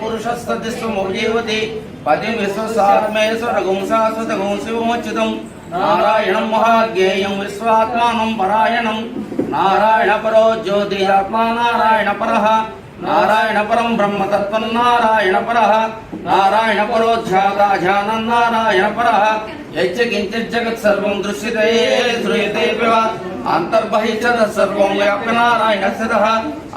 पुरुषस्तमोजेवते पतिं विश्वसात्मेश्वरगुंसास्वतगुं शिवमच्युतं नारायणं महाज्ञेयं विश्वात्मानं परायणं नारायणपरो ज्योतिरात्मा नारायणपरः नारायणपरं ब्रह्मतत्त्वं नारायणपरः नारायणपरोध्याताध्यानं नारायणपरः यच्च किञ्चित् जगत् सर्वं दृश्यते श्रूयते अंतर्बहिश्च तत्सर्वं व्याप्य नारायणस्थितः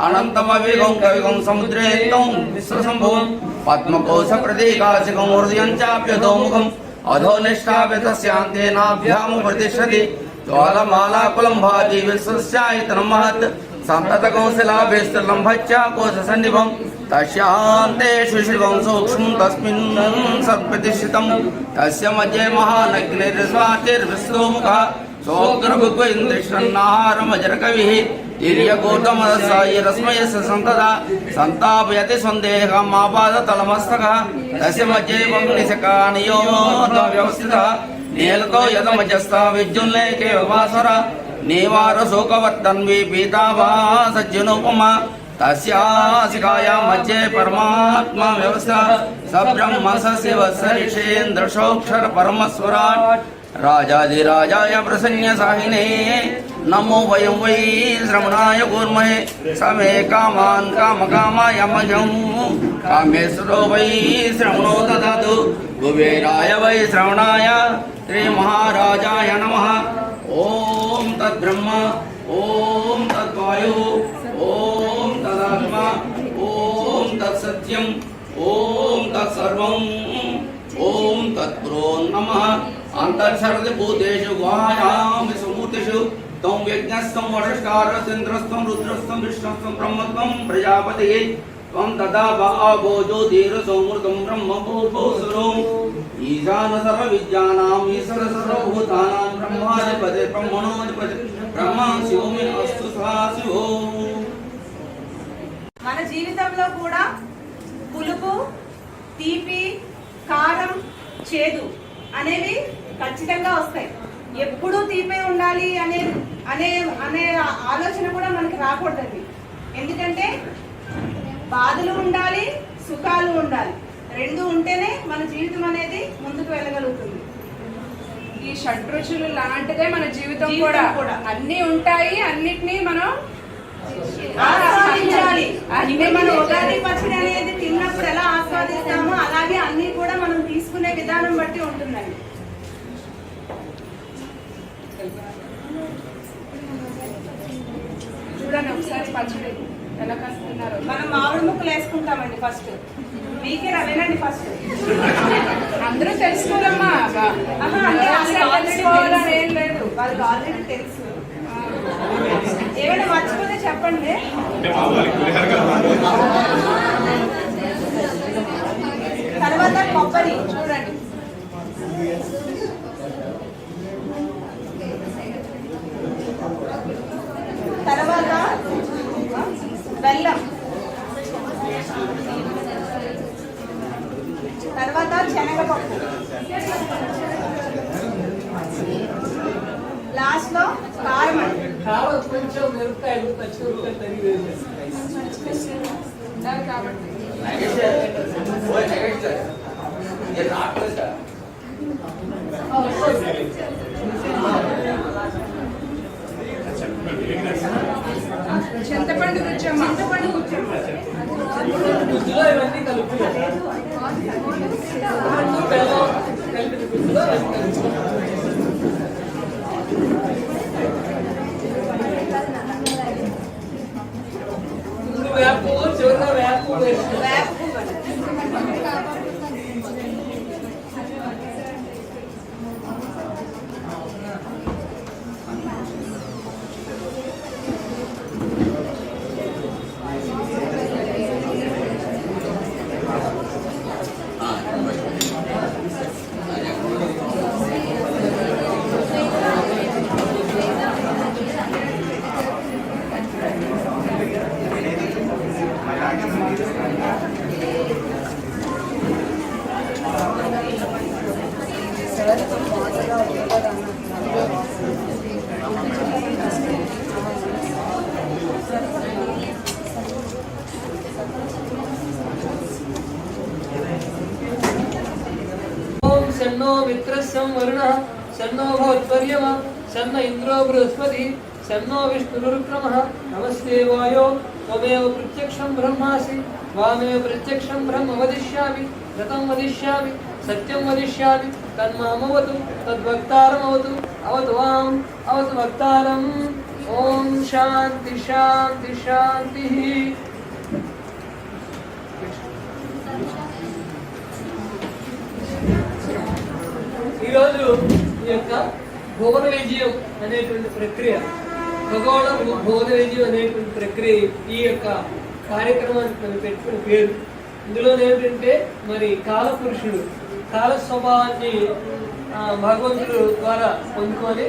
अनन्तमविगं कविगं समुद्रे तं विश्वशम्भुं पद्मकोशप्रतीकाशिकं हृदयं चाप्यधोमुखम् अधोनिष्ठापितस्यान्तेनाभ्यां प्रतिष्ठति ज्वालमालाकुलं भाति विश्वस्यायतनं महत् सन्ततकौशलाभेस्तलम्भच्च कोशसन्निभं तस्यान्ते शिशिवं सूक्ष्मं तस्मिन् सत्प्रतिष्ठितं तस्य मध्ये महानग्निर्स्वातिर्विश्वमुखः सोग्रभुग्वेन्द्रिष्णन्नाहारमजरकविः तिर्यकूटमदसायरस्मयस्य सन्तदा सन्तापयति सन्देहमापादतलमस्तकः तस्य मध्ये वग्निशकानियो व्यवस्थितः नीलतो यदमजस्ता विद्युल्लेखे वासर निवारशोकवर्तन्वी पीताभासज्जनोपमा तस्यासिकाया मध्ये परमात्मा व्यवस्था सब्रह्म सशिव सरिषेन्द्रशोक्षर परमस्वराट् राजाधिराजाय प्रसन्न साहिने नमो वयं वै श्रवणाय कूर्महे समे कामान् कामकामाय मजं कामेश्वरो वै श्रवणो ददातु कुबेराय वै श्रवणाय श्रीमहाराजाय नमः। ओम तद्ब्रह्म ओम तद्वायु ओम तदात्मा ओम तत्सत्यम ओम तत्सर्वम् ओम तत्पुरो नमः। अंतर्शरद भूतेषु गुहायां विश्वमूर्तिषु तं यज्ञस्तं वषट्कारस्तेन्द्रस्तं रुद्रस्तं विष्णुस्तं ब्रह्मत्वं प्रजापतिः त्वं तदा भावो धीरसौमृतं ब्रह्मभूतोऽसुरम् ईशान सर्वविद्यानां ईश्वर सर्वभूतानां ब्रह्माधिपते ब्रह्मणोऽधिपते ब्रह्मा शिवोऽमे अस्तु सदाशिवो। మన జీవితంలో కూడా పులుపు తీపి కారం చేదు అనేవి ఖచ్చితంగా వస్తాయి. ఎప్పుడూ తీపే ఉండాలి అనే అనే అనే ఆలోచన కూడా మనకి రాకూడదండి. ఎందుకంటే బాధలు ఉండాలి సుఖాలు ఉండాలి, రెండు ఉంటేనే మన జీవితం అనేది ముందుకు వెళ్ళగలుగుతుంది. ఈ షడ్రుచులు లాంటిదే మన జీవితం కూడా అన్ని ఉంటాయి, అన్నిటినీ మనం ఆస్వాదించాలి. మనం ఉగాది పచ్చడి అనేది తిన్నప్పుడు ఎలా ఆస్వాదిస్తామో అలాగే అన్ని కూడా మనం తీసుకునే విధానం బట్టి ఉంటుందండి. చూడండి ఒకసారి పచ్చడి ఎలా కలుపుతున్నారు. మనం మామిడి ముక్కలు వేసుకుంటామండి ఫస్ట్. మీకే రవేనండి ఫస్ట్. అందరూ తెలుసుకోవాలమ్మా, తెలుసుకోవాలని ఏం లేదు, వాళ్ళకి ఆల్రెడీ తెలుసు. ఏమైనా మర్చిపోతే చెప్పండి. తర్వాత కొబ్బరి చూడండి, తర్వాత బెల్లం, తర్వాత శనగపప్పు, లాస్ట్ లో కారం అండి. చింతపండు గుచ్చమ్మ, చింతపండు గుచ్చమ్మ వేపు చివరిగా వేపు मित्रस्सं वरुणः सन्नो भवत्पर्यमा सन्न इन्द्रो बृहस्पतिः सन्नो विष्णुरुक्रमः नमस्ते वायो त्वमेव प्रत्यक्षं ब्रह्मासि वामेव प्रत्यक्षं ब्रह्म वदिष्यामि रतं वदिष्यामि सत्यं वदिष्यामि तन्मामवतु तद्वक्तारमवतु अवतु वाम् अवतु वक्तारम् ओम शांति शांति शांति। ఈరోజు ఈ యొక్క భువన విజయం అనేటువంటి ప్రక్రియ ఖగోళ భువన విజయం అనేటువంటి ప్రక్రియ ఈ యొక్క కార్యక్రమానికి మనం పెట్టుకున్న పేరు. ఇందులో ఏంటంటే మరి కాలపురుషుడు కాల స్వభావాన్ని భగవంతుడు ద్వారా పొందుకొని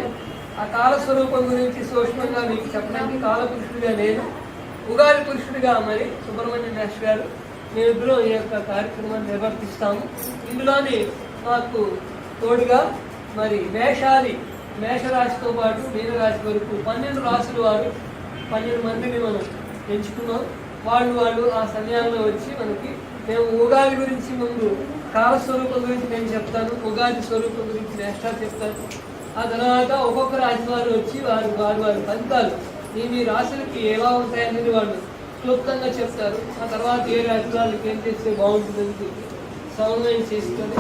ఆ కాల స్వరూపం గురించి సూక్ష్మంగా మీకు చెప్పడానికి కాలపురుషుడిగా నేను, ఉగాది పురుషుడిగా మరి సుబ్రహ్మణ్యం దాస్ గారు మేమిద్దరం ఈ యొక్క కార్యక్రమాన్ని నిర్వర్తిస్తాము. ఇందులోని మాకు తోడుగా మరి మేషరాశితో పాటు మీనరాశి వరకు 12 రాశుల వారు 12 మందిని మనం ఎంచుకున్నాం. వాళ్ళు ఆ సమయాల్లో వచ్చి మనకి మేము ఉగాది గురించి ముందు కాలస్వరూపం గురించి నేను చెప్తాను, ఉగాది స్వరూపం గురించి నేస్టా చెప్తాను. ఆ తర్వాత ఒక్కొక్క రాశి వారు వచ్చి వారి ఫలితాలు మీ రాశులకి ఎలా ఉంటాయనేది వాళ్ళు క్లుప్తంగా చెప్తారు. ఆ తర్వాత ఏ రాశి వాళ్ళకి ఏం చేస్తే బాగుంటుందని చెప్పి సమన్వయం చేసుకొని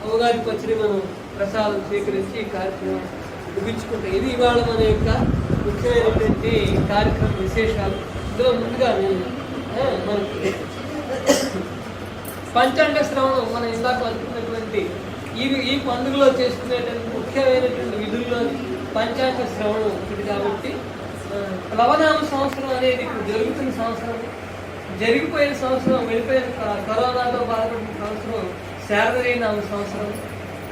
ఉగాది పచ్చడి మనం ప్రసాదం స్వీకరించి ఈ కార్యక్రమం ముగించుకుంటాం. ఇది ఇవాళ మన యొక్క ముఖ్యమైనటువంటి కార్యక్రమ విశేషాలు. ఇందులో ముందుగా మనకి పంచాంగ శ్రవణం మనం ఇందాక అనుకున్నటువంటి ఈ పండుగలో చేసుకునేటువంటి ముఖ్యమైనటువంటి విధుల్లో పంచాంగ శ్రవణం ఒకటి. కాబట్టి ప్లవనామ సంవత్సరం అనేది ఇప్పుడు జరుగుతున్న సంవత్సరం, జరిగిపోయిన సంవత్సరం, వెళ్ళిపోయిన కరోనాతో బాధపడిన సంవత్సరం శారదీనామ సంవత్సరం.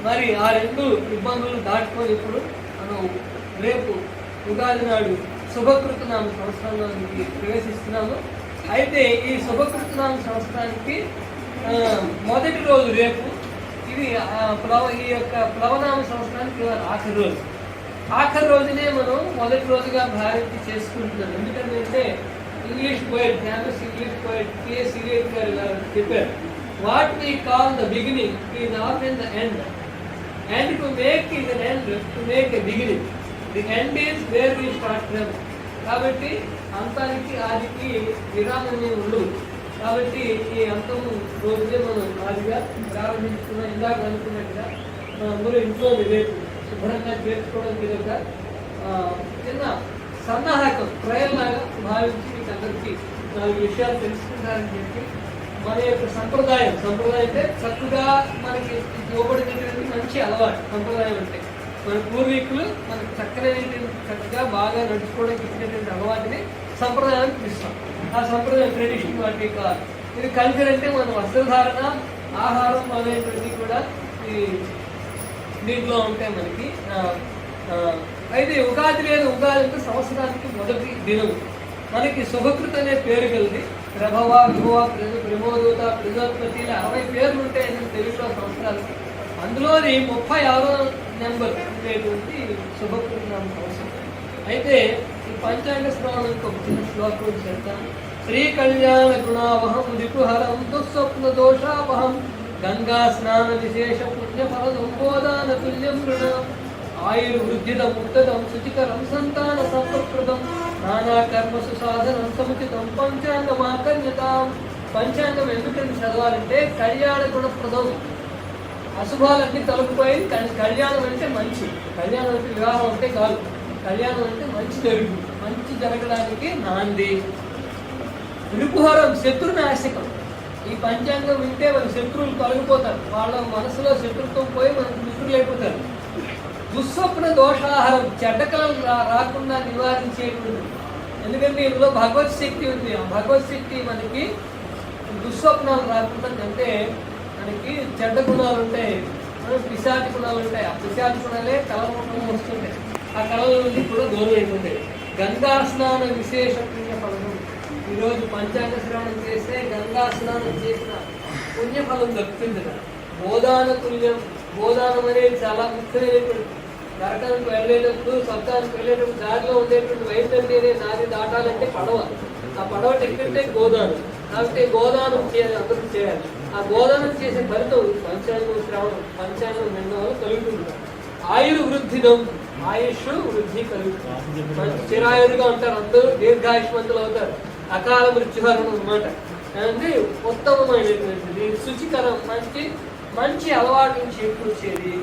మరి ఆ 2 ఇబ్బందులు దాటుకొని ఇప్పుడు మనం రేపు ఉగాది నాడు శుభకృతనామ సంవత్సరంలోనికి ప్రవేశిస్తున్నాము. అయితే ఈ శుభకృతనామ సంవత్సరానికి మొదటి రోజు రేపు. ఇది ఈ యొక్క ప్లవనామ సంవత్సరానికి ఆఖరి రోజునే మనం మొదటి రోజుగా భావించి చేసుకుంటున్నాం. ఎందుకంటే English poet, famous English poet T.S. Eliot గారు చెప్పారు, what we call the beginning is often the end, and to make it an end to make a beginning, the end is where we start from. కాబట్టి అంతానికి ఆదికి విరామమే ఉండదు. కాబట్టి ఈ అంతము రోజునే మనం ఆదిగా ప్రారంభించుకున్నాం. ఇందాక అనుకున్నట్టుగా మనందరూ ఇంట్లో రేపు శుభ్రంగా చేర్చుకోవడం ఇదొక చిన్న సన్నాహకం ప్రయల్లాగా భావించి మీకు అందరికీ 4 విషయాలు తెలుసుకుంటారని చెప్పి మన యొక్క సంప్రదాయం అంటే చక్కగా మనకి ఇవ్వబడినటువంటి మంచి అలవాటు. సంప్రదాయం అంటే మన పూర్వీకులు మనకు చక్కగా బాగా నడుచుకోవడానికి ఇచ్చినటువంటి అలవాటుని సంప్రదాయాన్ని పిలుస్తాం. ఆ సంప్రదాయం ట్రెడిషన్ వాటి ఇది కల్చర్ అంటే మన వస్త్రధారణ, ఆహారం అనేటువంటివి కూడా ఈ దీంట్లో ఉంటాయి మనకి. అయితే ఉగాది లేదు, ఉగాది అంటే సంవత్సరానికి మొదటి దినం. మనకి శుభకృత అనే పేరు కలిగి ప్రభవ, విభవ, ప్రమోదూత, ప్రజోత్పత్తి 60 పేర్లు ఉంటాయి తెలుగులో సంవత్సరాలకి. అందులోని 36వ నెంబర్ ఉండేటువంటి శుభకృత సంవత్సరం. అయితే ఈ పంచాంగ శ్రవణానికి ఒక చిన్న శ్లోకం చెప్తాను. శ్రీ కళ్యాణ గుణావహం రిపుహరం దుస్వప్న దోషావహం గంగా స్నాన విశేష పుణ్యఫల సంబోధాన తుల్యం రుణం ఆయుర్వృద్ధిదం ఉత్తదం శుచికరం సంతాన సంపత్ప్రదం నానా కర్మసు సాధనం సముచితం పంచాంగమాకర్యతాం. పంచాంగం ఎందుకంటే చదవాలంటే కళ్యాణ గుణప్రదం, అశుభాలన్నీ తొలగిపోయి కళ్యాణం అంటే మంచి. కళ్యాణం అంటే వివాహం అంటే కాదు, కళ్యాణం అంటే మంచి జరగడానికి నాంది. రిపుహరం శత్రునాశకం. ఈ పంచాంగం వింటే మన శత్రువులు తొలగిపోతారు, వాళ్ళ మనసులో శత్రుత్వం పోయి మనకు మిత్రులు అయిపోతారు. దుస్వప్న దోషాహారం, చెడ్డకలం రాకుండా నివారించేటువంటి. ఎందుకంటే ఇందులో భగవత్ శక్తి ఉంది. ఆ భగవత్ శక్తి మనకి దుస్వప్నాలు రాకుండా, అంటే మనకి చెడ్డ గుణాలు ఉంటాయి, పిశాచి గుణాలు ఉంటాయి. ఆ పిశాచి గుణాలే కలవటం వస్తుంటాయి. ఆ కళల నుండి కూడా దూరం అయిపోతాయి. గంగా స్నాన విశేష పుణ్య ఫలం. ఈరోజు పంచాంగ శ్రవణం చేస్తే గంగా స్నానం చేసిన పుణ్యఫలం దక్కుతుంది. బోధాన తుల్యం. బోధానం అనేది చాలా ముఖ్యమైనటువంటి. నరకానికి వెళ్ళేటప్పుడు, స్వర్గానికి వెళ్ళేటప్పుడు దారిలో ఉండేటువంటి వైద్యుడి దారి దాటాలంటే పడవ. ఆ పడవ టెక్కింటే గోదానం. కాబట్టి గోదానం చేయాలి, అందరూ చేయాలి. ఆ ఆ బోధన చేసే ఫలితం పంచాంగం శ్రవణం, పంచాంగం వినడం వల్ల కలుగుతుంది. ఆయుర్ వృద్ధిదం, ఆయుష్ వృద్ధి కలుగుతుంది. మంచి చిరాయుడుగా ఉంటారు, అందరూ దీర్ఘాయుష్మంతులు అవుతారు. అకాల మృత్యుహరణం అన్నమాట. అంటే ఉత్తమమైనటువంటిది, శుచికరం, మంచి అలవాటును చేకూర్చేది,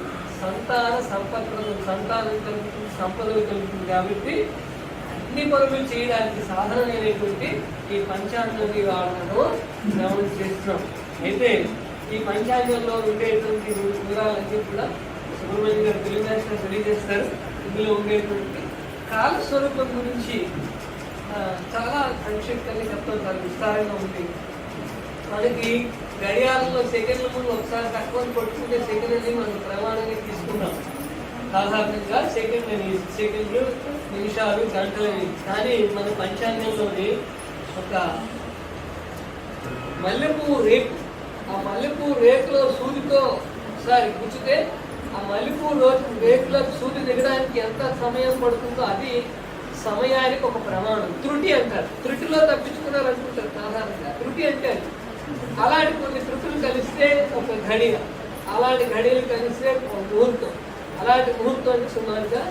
సంతాన సంపదలు, సంతానం కలుగుతుంది, సంపదలు కలుగుతుంది. కాబట్టి అన్ని పనులు చేయడానికి సాధనమైనటువంటి ఈ పంచాంగాన్ని వాడడం గమనం చేస్తున్నాం. అయితే ఈ పంచాంగంలో ఉండేటువంటి వివరాలన్నీ కూడా సుబ్రహ్మణ్యం గారు తెలియజేస్తారు, తెలియజేస్తారు. ఇందులో ఉండేటువంటి కాలస్వరూపం గురించి చాలా సంక్షిప్తంగా చెప్తాం, చాలా విస్తారంగా ఉంది. మనకి గడియారంలో సెకండ్ల ముందు ఒకసారి తక్కువ కొట్టుకుంటే సెకండ్ అని మనం ప్రమాణంగా తీసుకున్నాం. సాధారణంగా సెకండ్లు, నిమిషాలు, గంటలు. కానీ మన పంచాంగంలోని ఒక మల్లెపువ్వు రేకు, ఆ మల్లెపువ్వు రేకులో సూదితో ఒకసారి గుచ్చితే ఆ మల్లెపువ్వు రేకులో సూది దిగడానికి ఎంత సమయం పడుతుందో అది సమయానికి ఒక ప్రమాణం. త్రుటి అంటారు. త్రుటిలో తప్పించుకున్నారు అనుకుంటారు సాధారణంగా. త్రుటి అంటే అలాంటి కొన్ని త్రుటులు కలిస్తే ఒక ఘడియ, అలాంటి ఘడియలు కలిస్తే ఒక ముహూర్తం, అలాంటి ముహూర్తానికి సుమారుగా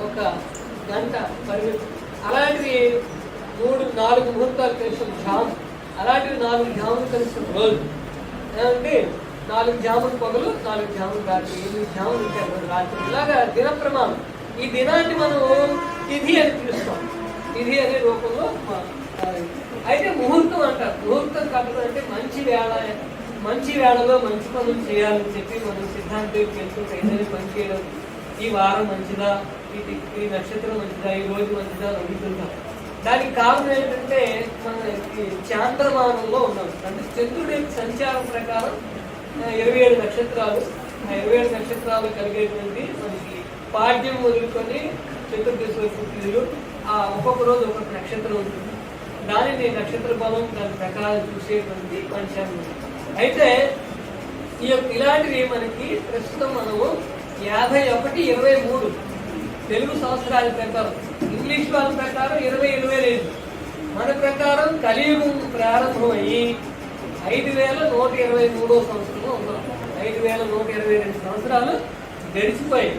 ఒక గంట పరిమితి. అలాంటివి 3-4 ముహూర్తాలు కలిసిన జాము, అలాంటివి 4 జాములు కలిసిన రోజు. ఏమంటే 4 జాములు పగలు, 4 జాములు రాత్రి, 8 జాములు ఉంటాయి రాత్రి. ఇలాగా దిన ప్రమాణం. ఈ దినాన్ని మనం తిథి అని పిలుస్తాం. తిథి అనే రూపంలో. అయితే ముహూర్తం అంటారు. ముహూర్తం కట్టడం అంటే మంచి వేళలో మంచి పనులు చేయాలని చెప్పి మనం సిద్ధాంతం వెళ్తుంటే ఏదైనా పని చేయడం, ఈ వారం మంచిదా, ఈ నక్షత్రం మంచిదా, ఈ రోజు మంచిదా అని అడుగుతుంటాం. దానికి కారణం ఏంటంటే మనకి చాంద్రమానంలో ఉన్నాం. అంటే చంద్రుడి సంచారం ప్రకారం 27 నక్షత్రాలు, ఆ 27 నక్షత్రాలు కలిగేటువంటి మనకి పాడ్యం మొదలుకొని చతుర్దశి వరకు ఆ ఒక్కొక్క రోజు ఒక్కొక్క నక్షత్రం ఉంటుంది. దానిని నక్షత్ర బలం, దాని ప్రకారం చూసేటువంటి పంచాంగం. అయితే ఇలాంటివి మనకి ప్రస్తుతం మనము 51-23 తెలుగు సంవత్సరాల ప్రకారం, ఇంగ్లీష్ వాళ్ళ ప్రకారం 2025, మన ప్రకారం కలియుగం ప్రారంభమయ్యి 5123వ సంవత్సరంలో ఉన్నాం. 5122 సంవత్సరాలు గడిచిపోయి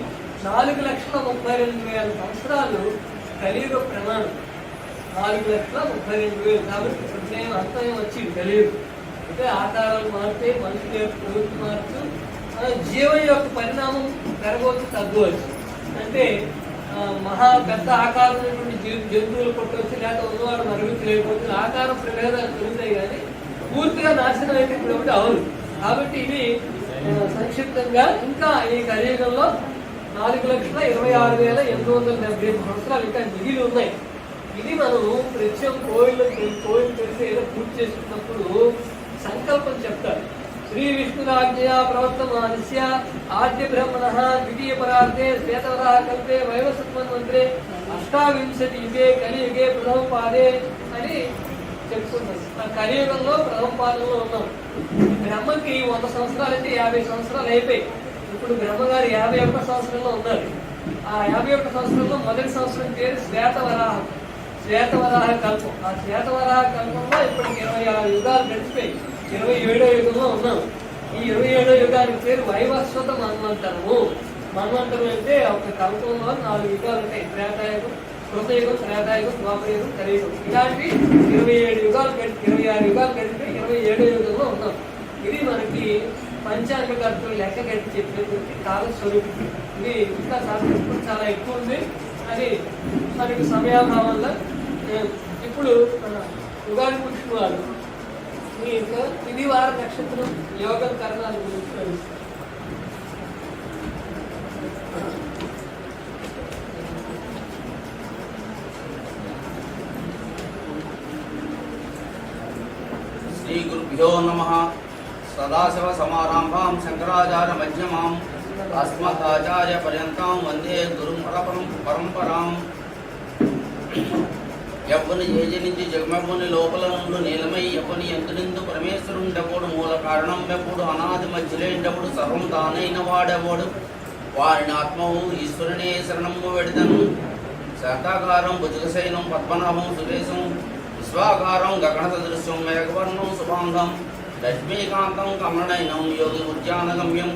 4,32,000 సంవత్సరాలు కలియుగ ప్రమాణం. 4,32,000. కాబట్టి ఇప్పుడు అంతం వచ్చింది కలియుగం. అంటే ఆకారాలు మారితే, మనుషుల యొక్క ప్రవృత్తి మారుతూ జీవం యొక్క పరిణామం పెరగవచ్చు, తగ్గవచ్చు. అంటే మహా పెద్ద ఆకారం జంతువులు పుట్టవచ్చు, లేకపోతే ఉన్నవాడు మరుగుతూ లేకపోతే ఆకారం ప్రభేదాలు పెరుగుతాయి. కానీ పూర్తిగా నాశనం అయితే ఇప్పుడు ఒకటి అవును. కాబట్టి ఇది సంక్షిప్తంగా ఇంకా ఈ కలియుగంలో 4,26,870 సంవత్సరాలు ఇంకా మిగిలి ఉన్నాయి. ఇది మనము ప్రత్యేక కోయిలు తెలిసి ఏదో పూర్తి చేసుకున్నప్పుడు సంకల్పం చెప్తారు. శ్రీ విష్ణురాజ్ఞయా ప్రవర్తమానస్య ఆద్య బ్రహ్మణ ద్వితీయ పరార్థే శ్వేతవరాహ కల్పే వైవస్వన్మంత్రే 28 యుగే కలియుగే ప్రథమ పాదే అని చెప్పుకున్నాం. ఆ కలియుగంలో ప్రథమ పాదంలో ఉన్నాం. బ్రహ్మకి 100 సంవత్సరాలు అయితే 50 సంవత్సరాలు అయిపోయి ఇప్పుడు బ్రహ్మగారు 51 సంవత్సరంలో ఉన్నారు. ఆ 51 సంవత్సరంలో మొదటి సంవత్సరం పేరు శ్వేతవరాహ కల్పం. ఆ శ్వేతవరాహ కల్పంలో ఇప్పటికి 26 యుగాలు గడిచిపోయి 27వ యుగంలో ఉన్నాం. ఈ 27వ యుగానికి పేరు వైవస్వత మన్వంతరము. మన్వంతరం అంటే ఒక కల్పంలో 4 యుగాలు ఉంటాయి. త్రేతాయుగం, కృతయుగం, త్రేతాయుగం, ద్వాపరయుగం, కలియుగం. ఇలాంటి 26 యుగాలు గడిచిపోయి 27వ యుగంలో ఉన్నాం. ఇది మనకి పంచాంగకర్తలు లెక్క గట్టి చెప్పినటువంటి కాలస్వరూపం. ఇది ఇంకా శాస్త్రం చాలా ఎక్కువ ఉంది. అది మనకి సమయాభావంలో ఇప్పుడు ఉగాది పురుషుడు వారు మీ యొక్క తిది వార నక్షత్రం యోగ కరణాల గురించి శ్రీ గురుభ్యో నమః. సదాశివ సమారంభాం శంకరాచార్య మధ్యమాం అస్మదాచార్య పర్యంతం వందే గురు పరంపరాం. ఎవ్వని ఏజనించి జగమెవ్వని లోపల నుండి నీలమై ఎవ్వని ఎంతనిందు పరమేశ్వరుండెవడు మూల కారణం ఎప్పుడు అనాది మధ్యలేండెవడు సర్వం తానైన వాడెవడు వారిని ఆత్మవు ఈశ్వరునే శరణము వెడిదను. శాంతాకారం భుజగశయనం పద్మనాభం సురేశం విశ్వాకారం గగన సదృశ్యం మేఘవర్ణం శుభాంగం లక్ష్మీకాంతం కమలనయనం యోగి ఉద్యానగమ్యం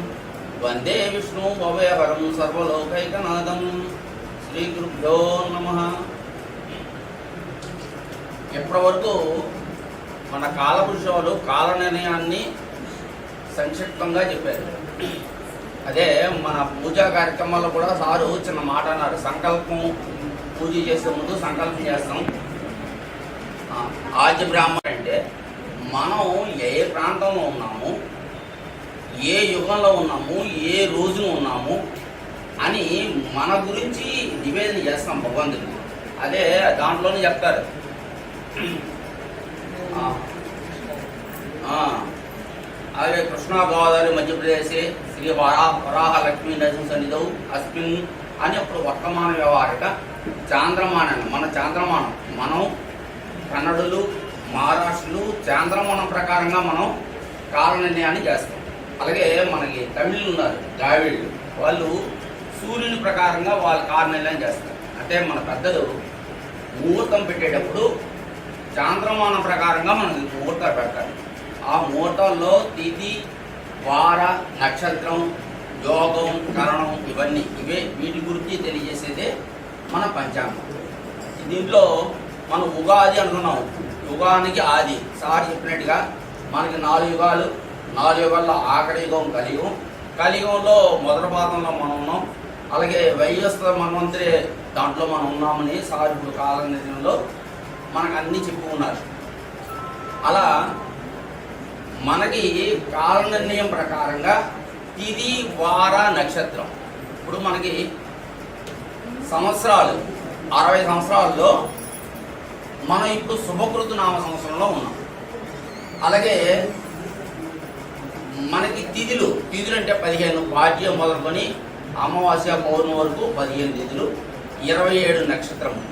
వందే విష్ణు భవేహరం సర్వలోకైకనాథం. శ్రీ గురుభ్యో నమః. ఇప్పటి వరకు మన కాలపురుషులు కాల నిర్ణయాన్ని సంక్షిప్తంగా చెప్పారు. అదే మన పూజా కార్యక్రమాల్లో కూడా సారు చిన్న మాట అన్నారు. సంకల్పం పూజ చేసే ముందు సంకల్పం చేస్తాం. ఆద్య బ్రాహ్మణుడు అంటే మనం ఏ ప్రాంతంలో ఉన్నాము, ఏ యుగంలో ఉన్నాము, ఏ రోజున ఉన్నాము అని మన గురించి నివేదన చేస్తాం భగవంతుడికి. అదే దాంట్లోనే చెప్తారు. అలాగే కృష్ణా గోదావరి మధ్యప్రదేశ్ శ్రీ వరాహ లక్ష్మీ నరసింహ సన్నిధౌ అస్మిన్ అని అప్పుడు వర్తమాన వ్యవహారిక చాంద్రమానం. మన చాంద్రమానం మనం కన్నడులు మహారాష్ట్రలు చాంద్రమానం ప్రకారంగా మనం కాల నిర్ణయాన్ని చేస్తాం. అలాగే మనకి తమిళులు ఉన్నారు, ద్రావిడులు, వాళ్ళు సూర్యుని ప్రకారంగా వాళ్ళ కాల నిర్ణయం చేస్తారు. అంటే మన పెద్దలు ముహూర్తం పెట్టేటప్పుడు చాంద్రమానం ప్రకారంగా మనకి ముహూర్తాలు పెడతారు. ఆ ముహూర్తాల్లో తిథి, వార, నక్షత్రం, యోగం, కరణం వీటి గురించి తెలియజేసేదే మన పంచాంగం. దీంట్లో మనం ఉగాది అంటున్నాం. యుగానికి ఆది సార్ చెప్పినట్టుగా మనకి 4 యుగాలు. 4 యుగాల్లో ఆఖరి యుగం కలియుగం. కలియుగంలో మొదటి పాదంలో మనం ఉన్నాం. అలాగే వైవస్వ మన్వంతరి దాంట్లో మనం ఉన్నామని సార్ ఇప్పుడు కాల నిర్ణయంలో మనకు అన్నీ చెప్పుకున్నారు. అలా మనకి కాల నిర్ణయం ప్రకారంగా తిథి, వార, నక్షత్రం. ఇప్పుడు మనకి సంవత్సరాలు 60 సంవత్సరాల్లో మనం ఇప్పుడు శుభకృతు నామ సంవత్సరంలో ఉన్నాం. అలాగే మనకి తిథులు అంటే 15 పాడ్యం మొదలుకొని అమావాస్య పౌర్ణమి వరకు 15 తిథులు, 27 నక్షత్రము.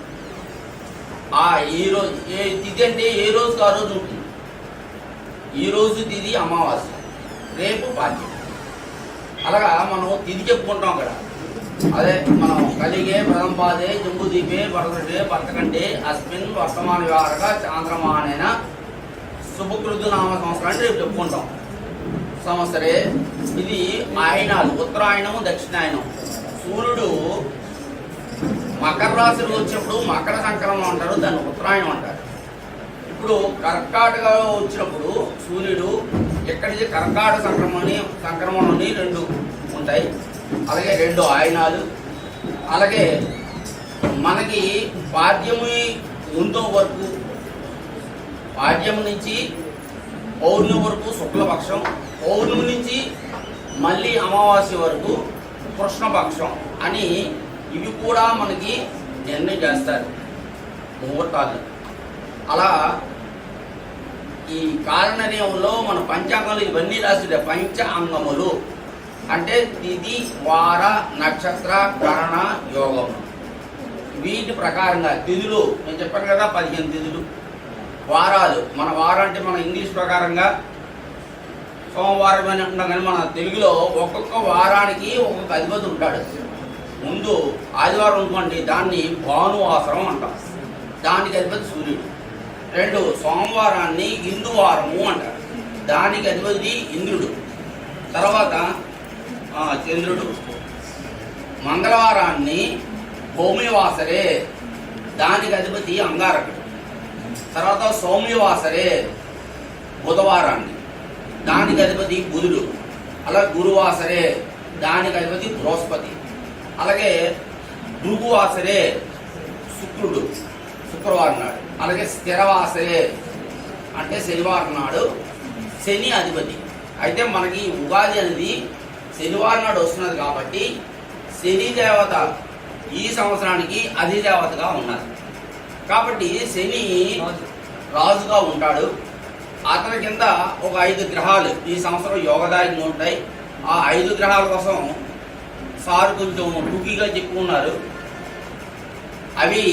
ఈ రోజు ఏ తిథి అంటే ఏ రోజుకి ఆ రోజు ఉంటుంది. ఈ రోజు తిథి అమావాస్య, రేపు పాడ్యం. అలాగా మనం తిథి చెప్పుకుంటాం అక్కడ. అదే మనం కలిగే ప్రథంపాదే జంబుదీపే భరతడే భర్తకంటే అస్మిన్ వర్తమాన వ్యవహారక చాంద్రమానైన శుభకృతు నామ సంవత్సరాన్ని రేపు చెప్పుకుంటాం. సంవత్సరే ఇది ఆయనాలు, ఉత్తరాయణము, దక్షిణాయనం. సూర్యుడు మకర రాశిలో వచ్చినప్పుడు మకర సంక్రమణం అంటారు, దాన్ని ఉత్తరాయణం అంటారు. ఇప్పుడు కర్కాటక వచ్చినప్పుడు సూర్యుడు ఎక్కడి నుంచి కర్కాటక సంక్రమణం 2 ఉంటాయి. అలాగే 2 ఆయనాలు. అలాగే మనకి పాడ్యము ముందు వరకు, పాడ్యం నుంచి పౌర్ణమి వరకు శుక్లపక్షం, పౌర్ణమి నుంచి మళ్ళీ అమావాస్య వరకు కృష్ణపక్షం అని ఇవి కూడా మనకి నిర్ణయం చేస్తారు ముహూర్తాలు. అలా ఈ కాల నిర్ణయంలో మన పంచాంగంలో ఇవన్నీ రాసిడే పంచ అంగములు అంటే తిథి, వార, నక్షత్ర, కరణ, యోగం. వీటి ప్రకారంగా తిథులు నేను చెప్పాను కదా 15 తిథులు. వారాలు మన వారం అంటే మన ఇంగ్లీష్ ప్రకారంగా సోమవారం అని అంటున్నాం, కానీ మన తెలుగులో ఒక్కొక్క వారానికి ఒక్కొక్క అధిపతి ఉంటాడు. ముందు ఆదివారం అనుకోండి, దాన్ని భానువాసరం అంటాం, దానికి అధిపతి సూర్యుడు. 2 సోమవారాన్ని ఇందువారము అంటారు, దానికి అధిపతి ఇంద్రుడు. తర్వాత చంద్రుడు. మంగళవారాన్ని భౌమివాసరే, దానికి అధిపతి అంగారకుడు. తర్వాత సౌమ్యవాసరే బుధవారాన్ని, దానికి అధిపతి బుధుడు. అలాగే గురువాసరే, దానికి అధిపతి బృహస్పతి. అలాగే భృగువాసరే శుక్రుడు, శుక్రవారం నాడు. అలాగే స్థిరవాసరే అంటే శనివారం నాడు శని అధిపతి. అయితే మనకి ఉగాది అనేది శనివారం నాడు వస్తున్నది కాబట్టి శని దేవత ఈ సంవత్సరానికి అధిదేవతగా ఉన్నారు. కాబట్టి శని రాజుగా ఉంటాడు. అతని కింద ఒక 5 గ్రహాలు ఈ సంవత్సరం యోగదాయకంగా ఉంటాయి. ఆ 5 గ్రహాల కోసం సార్ కొంచెం టూకీగా చెప్పుకున్నారు. అవి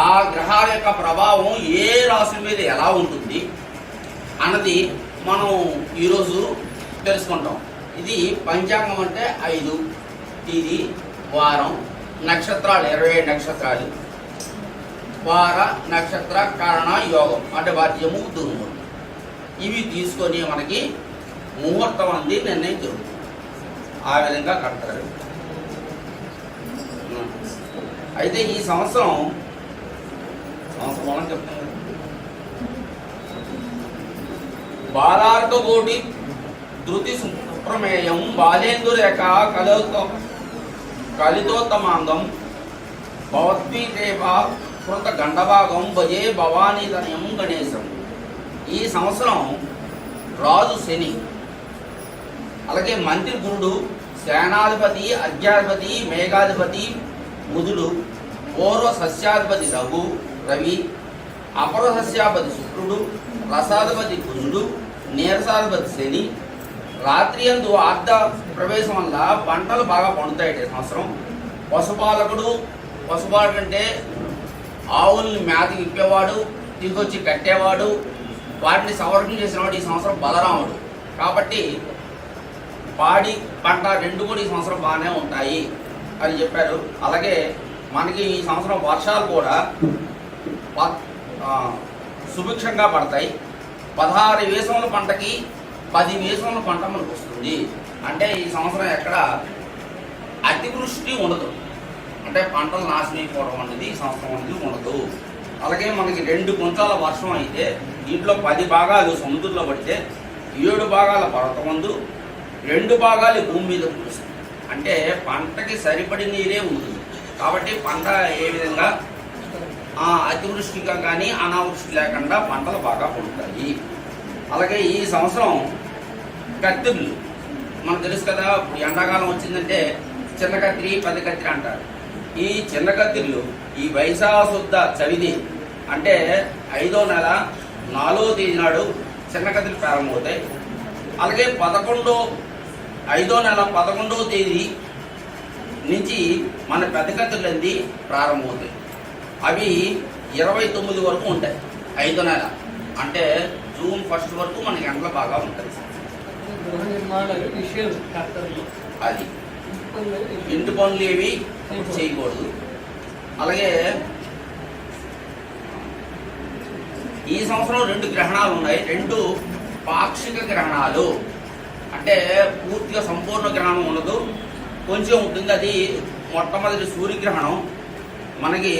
ఆ గ్రహాల యొక్క ప్రభావం ఏ రాశి మీద ఎలా ఉంటుంది అన్నది మనం ఈరోజు తెలుసుకుంటాం. ఇది పంచాంగం అంటే 5 తిథి, వారం, నక్షత్రాలు 27 నక్షత్రాలు, వార, నక్షత్ర, కరణ, యోగం అంటే వాద్యము, దుర్ము. ఇవి తీసుకొని మనకి ముహూర్తం అంది నిర్ణయం జరుగుతుంది. ఆ విధంగా కడతారు. అయితే ఈ సంవత్సరం మనం చెప్తాం కదా, బాలార్కకోటి ధృతి సుప్రమేయం బాలేందురేఖ కలితోత్తమాంగం భవద్వీదేవ కృత గండభాగం భజే భవానీతనయం గణేశం. ఈ సంవత్సరం రాజు శని, అలాగే మంత్రి గురుడు, సేనాధిపతి అర్ఘ్యాధిపతి మేఘాధిపతి బుధుడు, పూర్వ సస్యాధిపతి రవి, అపర సస్యాధిపతి శుక్రుడు, రసాధిపతి కుజుడు, నీరసాధిపతి శని. రాత్రి అందు ఆర్ధ ప్రవేశం వల్ల పంటలు బాగా పండుతాయి ఈ సంవత్సరం. పశుపాలకుడు అంటే ఆవుల్ని మేతకి ఇప్పేవాడు, తీసుకొచ్చి కట్టేవాడు, వాటిని సంరక్షణ చేసినవాడు ఈ సంవత్సరం బలరాముడు. కాబట్టి పాడి పంట రెండు కూడా ఈ సంవత్సరం బాగానే ఉంటాయి అని చెప్పారు. అలాగే మనకి ఈ సంవత్సరం వర్షాలు కూడా సుభిక్షంగా పడతాయి. 16 వేసముల పంటకి 10 వేసముల పంట మనకు వస్తుంది. అంటే ఈ సంవత్సరం ఎక్కడ అతివృష్టి ఉండదు, అంటే పంటలు నాశనం అయిపోవడం అనేది ఈ సంవత్సరం అనేది ఉండదు. అలాగే మనకి 2 కుంచాల వర్షం అయితే దీంట్లో 10 భాగాలు సముద్రంలో పడితే 7 భాగాల పర్వతమందు 2 భాగాలు భూమి మీద కురుస్తుంది. అంటే పంటకి సరిపడి నీరే ఉంటుంది. కాబట్టి పంట ఏ విధంగా అతివృష్టిగా కానీ అనావృష్టి లేకుండా పంటలు బాగా పండుతాయి. అలాగే ఈ సంవత్సరం కత్తిర్లు మనకు తెలుసు కదా, ఇప్పుడు ఎండాకాలం వచ్చిందంటే చిన్న కత్తిరి పెద్ద కత్తిరి అంటారు. ఈ చిన్న కత్తిర్లు ఈ వైశాఖశుద్ధ చవితి అంటే 5వ నెల 4వ తేదీ నాడు చిన్న కత్తిరి ప్రారంభమవుతాయి. అలాగే 5వ నెల 11వ తేదీ నుంచి మన పెద్ద కత్తిర్లు అనేది ప్రారంభమవుతాయి. అవి 29 వరకు ఉంటాయి. 5వ నెల అంటే జూన్ 1 వరకు మనకి ఎండలు బాగా ఉంటాయి. అది ఇంటి పనులు ఏవి చేయకూడదు. అలాగే ఈ సంవత్సరం 2 గ్రహణాలు ఉన్నాయి. 2 పాక్షిక గ్రహణాలు, అంటే పూర్తిగా సంపూర్ణ గ్రహణం ఉండదు, కొంచెం ఉంటుంది. అది మొట్టమొదటి సూర్యగ్రహణం మనకి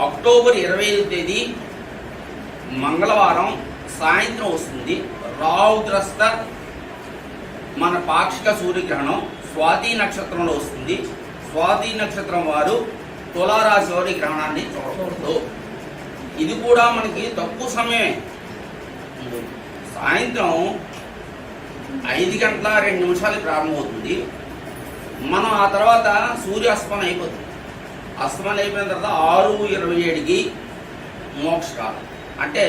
అక్టోబర్ 25వ తేదీ మంగళవారం సాయంత్రం వస్తుంది. రావుగ్రస్త మన పాక్షిక సూర్యగ్రహణం స్వాతి నక్షత్రంలో వస్తుంది. స్వాతి నక్షత్రం వారు తులారాశి వారి గ్రహణాన్ని చూడకూడదు. ఇది కూడా మనకి తక్కువ సమయమే, సాయంత్రం 5:02 ప్రారంభమవుతుంది. మనం ఆ తర్వాత సూర్య అస్తమనం అయిపోతుంది. అస్తమనం అయిపోయిన తర్వాత 6:27కి మోక్షకాలం. అంటే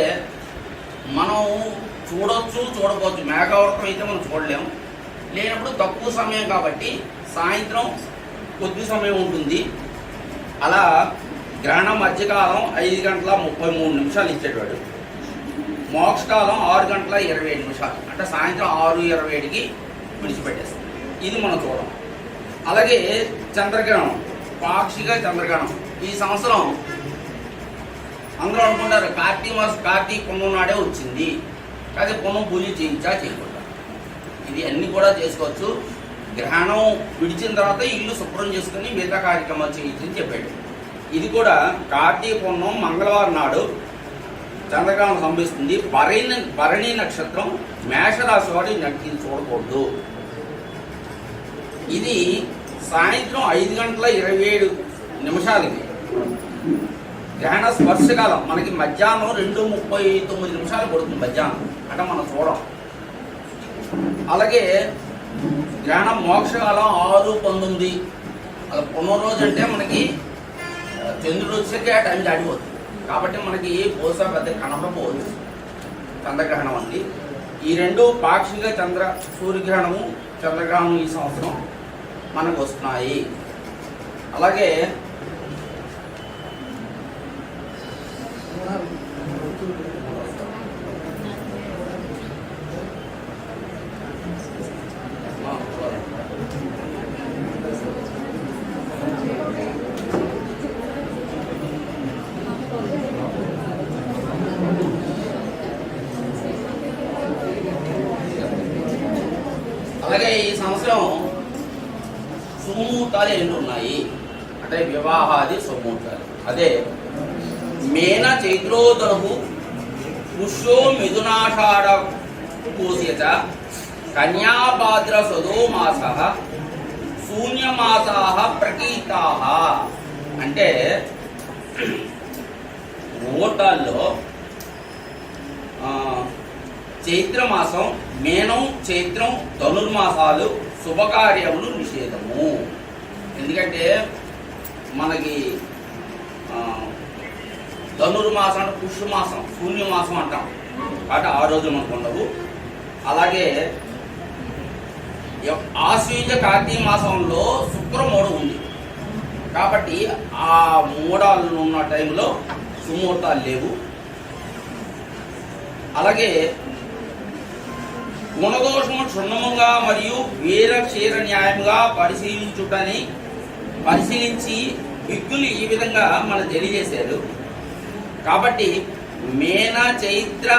మనం చూడొచ్చు చూడకపోవచ్చు, మేఘావృతం అయితే మనం చూడలేము. లేనప్పుడు తక్కువ సమయం కాబట్టి సాయంత్రం కొద్ది సమయం ఉంటుంది. అలా గ్రహణం మధ్యకాలం 5:33 ఇచ్చేటవాడు. మోక్షకాలం 6:27, అంటే సాయంత్రం 6:27కి విడిచిపెట్టేస్తాం. ఇది మనం చూడం. అలాగే చంద్రగ్రహణం, పాక్షిక చంద్రగ్రహణం ఈ సంవత్సరం అందరూ అనుకుంటారు కార్తీక పుణ్యం నాడే వచ్చింది, కానీ పుణ్యం పూజ చేయకుండా ఇది అన్ని కూడా చేసుకోవచ్చు. గ్రహణం విడిచిన తర్వాత ఇల్లు శుభ్రం చేసుకుని మిగతా కార్యక్రమాలు చేయొచ్చని చెప్పాడు. ఇది కూడా కార్తీక పుణ్యం మంగళవారం నాడు చంద్రగ్రహణం సంభవిస్తుంది. భరణి నక్షత్రం మేషరాశి వాడి నక్షత్రం చూడకూడదు. ఇది సాయంత్రం 5:27 గ్రహణ స్పర్శకాలం మనకి మధ్యాహ్నం 2:39 పడుతుంది మధ్యాహ్నం, అంటే మనం చూడం. అలాగే గ్రహణం మోక్షకాలం 6:19. అలా పునర్రోజు అంటే మనకి చంద్రుడు వచ్చేకే ఆ టైం దాటిపోతుంది. కాబట్టి మనకి బహుశా పెద్ద కనపడపోవచ్చు చంద్రగ్రహణం అండి. ఈ 2 పాక్షిక సూర్యగ్రహణము చంద్రగ్రహణం ఈ సంవత్సరం మనకు వస్తున్నాయి. అలాగే శుభముహూర్తాలు ఎన్ని ఉన్నాయి అంటే వివాహాది శుభముహూర్తాలు. అదే మేన చైత్రోదనహు పుష్యో మిథునాషాఢ పూజ్యత కన్యాభాద్ర సదో మాస శూన్యమాసాః ప్రకీతాః. అంటే ముహూర్తాల్లో చైత్రమాసం, మేనం, చైత్రం, ధనుర్మాసాలు శుభకార్యములు నిషేధము. ఎందుకంటే మనకి ధనుర్మాసం అంటే పుష్యమాసం, శూన్యమాసం అంటాం కాబట్టి ఆ రోజు మనకు ఉండవు. అలాగే ఆశ్వీజ కార్తీక మాసంలో శుక్రమూఢం ఉంది కాబట్టి ఆ మూడాలు ఉన్న టైంలో సుముహూర్తాలు లేవు. అలాగే గుణదోషము క్షుణ్ణముగా మరియు వీర క్షీర న్యాయముగా పరిశీలించి విజ్ఞులు ఈ విధంగా మనకు తెలియజేశారు. కాబట్టి మేన చైత్ర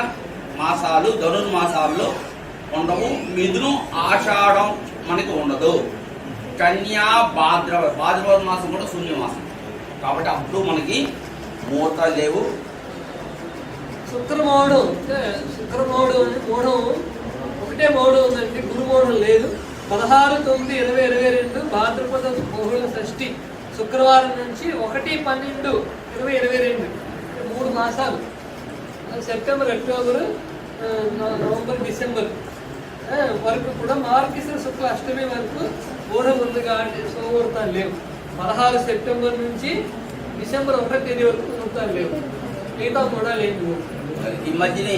మాసాలు ధనుర్మాసాల్లో ఉండవు. మిథును ఆషాఢం మనకి ఉండదు. కన్యా భాద్రపద మాసం కూడా శూన్యమాసం కాబట్టి అప్పుడు మనకి ముహూర్తాలు లేవు. శుక్రమౌఢం అంటే శుక్రమౌఢం అంటే మౌఢం ఒకటే మౌఢం ఉందండి, గురుమౌఢం లేదు. 16/9/2022 భాద్రపద బహుళ షష్ఠి శుక్రవారం నుంచి 1/12/2022 3 మాసాలు సెప్టెంబర్, అక్టోబర్, నవంబర్, డిసెంబర్ వరకు కూడా మార్గశిర శుక్ల అష్టమి వరకు మౌఢం ఉంది కాబట్టి శుభముహూర్తాలు లేవు. 16 సెప్టెంబర్ నుంచి డిసెంబర్ 1వ తేదీ వరకు ముహూర్తాలు లేవు. మిగతా కూడా లేదు. ఈ మధ్యనే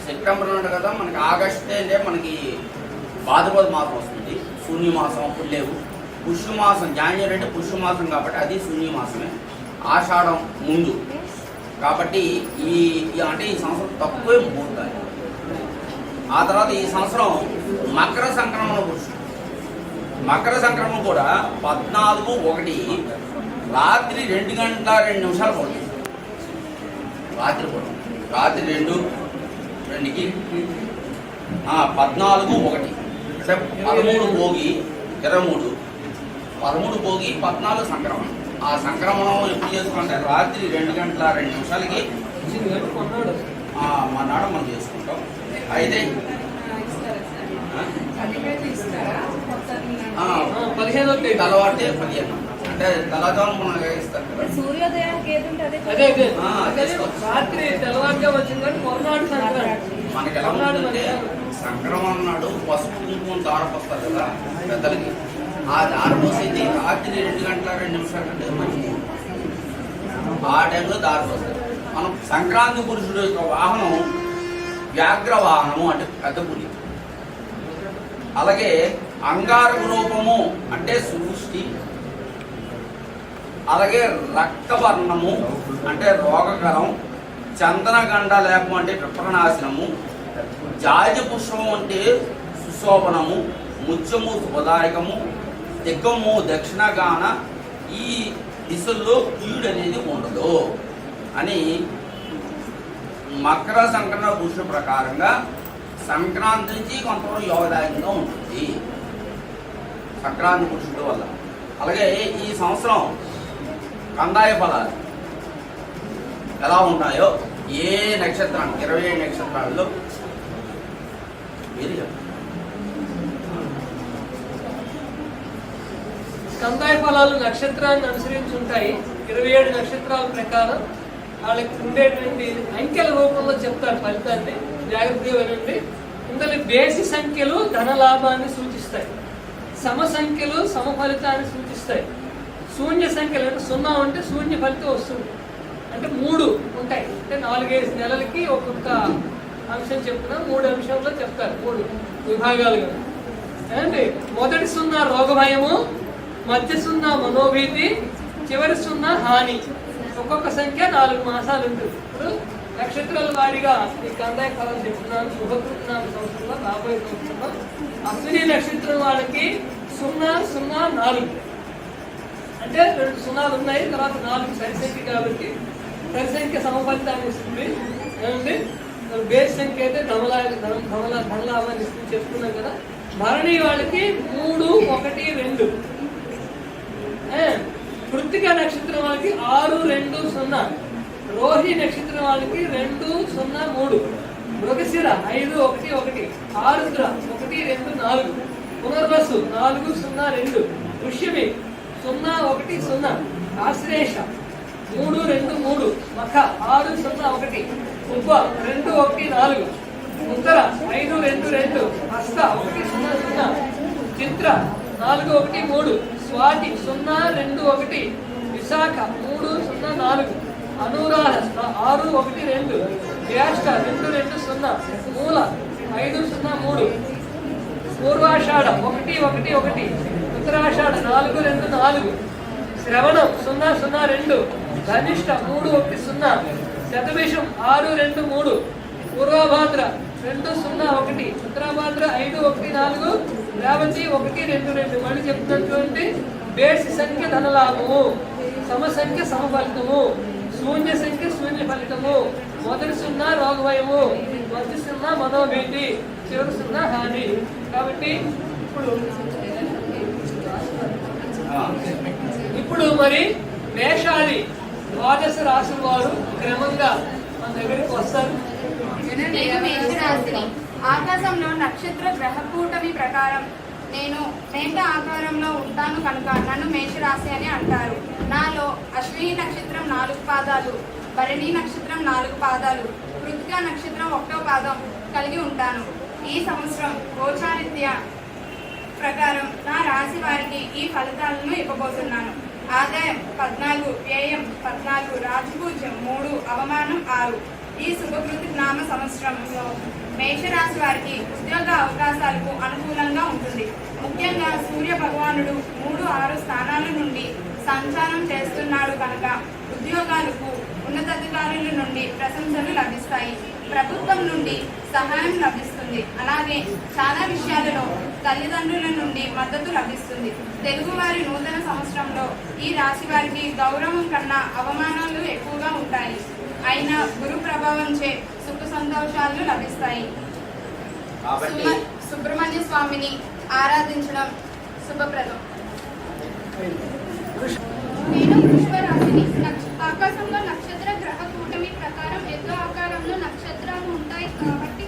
సెప్టెంబర్ ఉంది కదా, మనకి ఆగస్టు అంటే మనకి భాద్రపద మాసం వస్తుంది. శూన్యమాసం అప్పుడు లేవు. పుష్యమాసం జాన్యువరి అంటే పుష్యమాసం కాబట్టి అది శూన్యమాసమే. ఆషాఢం ముందు కాబట్టి అంటే ఈ సంవత్సరం తక్కువే ముహూర్తాలు. ఆ తర్వాత ఈ సంవత్సరం మకర సంక్రమణ పురుషుడు. మకర సంక్రమణ కూడా 14/1 రాత్రి 2:02 పడుతుంది. రాత్రి 2:02కి 14/1 13 భోగి 23 13 భోగి 14 సంక్రమణం. ఆ సంక్రమణం ఎప్పుడు చేసుకుంటే రాత్రి 2:02కి మన్నాడు మనం చేసుకుంటాం. అయితే 15వ తేదీ తలవాటే 15 అంటే తలదానం మనం ఇస్తారు కదా. సూర్యోదయానికి అదే రాత్రి తెల్లవారుగా వచ్చింది కానీ మొన్ననాడు సంక్రాంతి. మనకి ఎలా ఉంటుందంటే సంక్రమణ నాడు పసుపు కుంకుమ దారపోస్తారు కదా పెద్దలకి. ఆ దారపోసేది రాత్రి 2:02 అంటే మంచిది. ఆ టైంలో దారపోస్తారు. మనం సంక్రాంతి పురుషుడు యొక్క వాహనం వ్యాఘ్ర వాహనము అంటే పెద్ద పులి. అలాగే అంగారక రూపము అంటే సృష్టి. అలాగే రక్తవర్ణము అంటే రోగకరం. చందనగండ లేపం అంటే విప్రనాశనము. జాజి పుష్పము అంటే సుశోభనము. ముత్యము శుభదాయకము. దిగ్గము దక్షిణగాన. ఈ దిశల్లో కీడు అనేది ఉండదు అని మకర సంక్రమణ పురుషుల ప్రకారంగా సంక్రాంతి నుంచి కొంతవరకు యోగదాయకంగా ఉంటుంది సంక్రాంతి పురుషుడు వల్ల. అలాగే ఈ సంవత్సరం కందాయ ఫలాలు ఎలా ఉన్నాయో ఏ నక్షత్రాలు 27 నక్షత్రాల్లో మీరు చెప్పండి. కందాయ ఫలాలు నక్షత్రాన్ని అనుసరించి ఉంటాయి. 27 నక్షత్రాల ప్రకారం వాళ్ళకి ఉండేటువంటి అంకెల రూపంలో చెప్తారు ఫలితాన్ని. జాగ్రత్తగా వినండి. ఇందులో బేసి సంఖ్యలు ధన లాభాన్ని సూచిస్తాయి. సమ సంఖ్యలు సమ ఫలితాన్ని సూచిస్తాయి. శూన్య సంఖ్యలు అంటే 0 అంటే శూన్య ఫలితం వస్తుంది. అంటే 3 ఉంటాయి. అంటే 4-5 నెలలకి ఒక్కొక్క అంశం చెప్తున్నా 3 అంశంలో చెప్తారు. 3 విభాగాలుగా. అంటే మొదటి 0 రోగ భయము, మధ్య 0 మనోభీతి, చివరి 0 హాని. ఒక్కొక్క సంఖ్య 4 మాసాలు ఉంటుంది. ఇప్పుడు నక్షత్రాల వారీగా ఈ కందాయ ఫలాలు చెప్తున్నాను. శుభకృతనామ సంవత్సరంలో రాబోయే సంవత్సరంలో అశ్విని నక్షత్రం వాళ్ళకి 0-0-4 అంటే 2 సున్నాలు ఉన్నాయి. తర్వాత 4 సరి సంఖ్య కాబట్టి సరి సంఖ్య సమఫలితాన్ని ఇస్తుంది. ఏమండి బేస్ సంఖ్య అయితే ధనలాభాన్ని ఇస్తుంది చెప్తున్నాం కదా. భరణి వాళ్ళకి 3-1-2 కృత్తిక నక్షత్రం వాళ్ళకి 6, 2, 0. రోహిణి నక్షత్రం వాళ్ళకి 2, 0, 3. మృగశిర 5, 1, 1. ఆరుద్ర 1, 2, 4. పునర్వసు 4, 0, 2. వృష్యమి 0, 1, 0. ఆశ్లేష 3, 2, 3. మఖ 6, 0, 1. ఉప 2, 1, 4. ఉత్తర 5, 2, 2. హస్త 1, 0, 0. చిత్ర 4, 1, 3. స్వాతి 0, 2, 1. విశాఖ 3, 0, 4. అనురాధ 6, 1, 2. జ్యేష్ఠ 2, 2, 0. మూల 5, 0, 3. పూర్వాషాఢ 1, 1, 1. ఉత్తరాషాఢ 4, 2, 4. శ్రవణం 0, 0, 2. ధనిష్ట 3, 1, 0. శతభిషం 6, 2, 3. పూర్వభాద్ర 2, 0, 1. ఉత్తరాభాద్ర 5, 1, 4. రేవతి 1, 2, 2. మళ్ళీ చెప్తున్నటువంటి బేసి సంఖ్య ధనలాభము, సమ సంఖ్య సమఫలితము, శూన్య సంఖ్య శూన్య ఫలితము, మొదటి 0 రోగభయము, మొదటి 0 మనోభీతి, చివరి 0 హాని. కాబట్టి ఇప్పుడు మరి మేషాది ద్వాదశ రాశుల వారు క్రమంగా మన దగ్గరికి వస్తారు. నేను మేషరాశిని. ఆకాశంలో నక్షత్ర గ్రహ కూటమి ప్రకారం నేను మేష ఆకారంలో ఉంటాను కనుక నన్ను మేషరాశి అని అంటారు. నాలో అశ్విని నక్షత్రం 4 పాదాలు, భరణి నక్షత్రం 4 పాదాలు, కృత్తిక నక్షత్రం 1వ పాదం కలిగి ఉంటాను. ఈ సంవత్సరం గోచారిత్య ప్రకారం నా రాశి వారికి ఈ ఫలితాలను ఇవ్వబోతున్నాను. ఆదాయం 14, వ్యయం 14, రాజపూజ్యం 3, అవమానం 6. ఈ శుభకృతి నామ సంవత్సరంలో మేషరాశి వారికి ఉద్యోగ అవకాశాలకు అనుకూలంగా ఉంటుంది. ముఖ్యంగా సూర్య భగవానుడు 3, 6 స్థానాల నుండి సంచారం చేస్తున్నాడు కనుక ఉద్యోగాలకు ఉన్నతాధికారుల నుండి ప్రశంసలు లభిస్తాయి. ప్రభుత్వం నుండి సహాయం లభిస్తుంది. అలాగే చాలా విషయాలలో తల్లిదండ్రుల నుండి మద్దతు లభిస్తుంది. తెలుగువారి నూతన సంవత్సరంలో ఈ రాశి వారికి గౌరవం కన్నా అవమానాలు ఎక్కువగా ఉంటాయి. అయినా గురు ప్రభావంచే సుఖ సంతోషాలు లభిస్తాయి. సుబ్రహ్మణ్య స్వామిని ఆరాధించడం శుభప్రదం. నేను వృషభరాశిని. ఆకాశంలో నక్షత్ర గ్రహ కూటమి ప్రకారం ఎద్దు ఆకారంలో నక్షత్రాలు ఉంటాయి కాబట్టి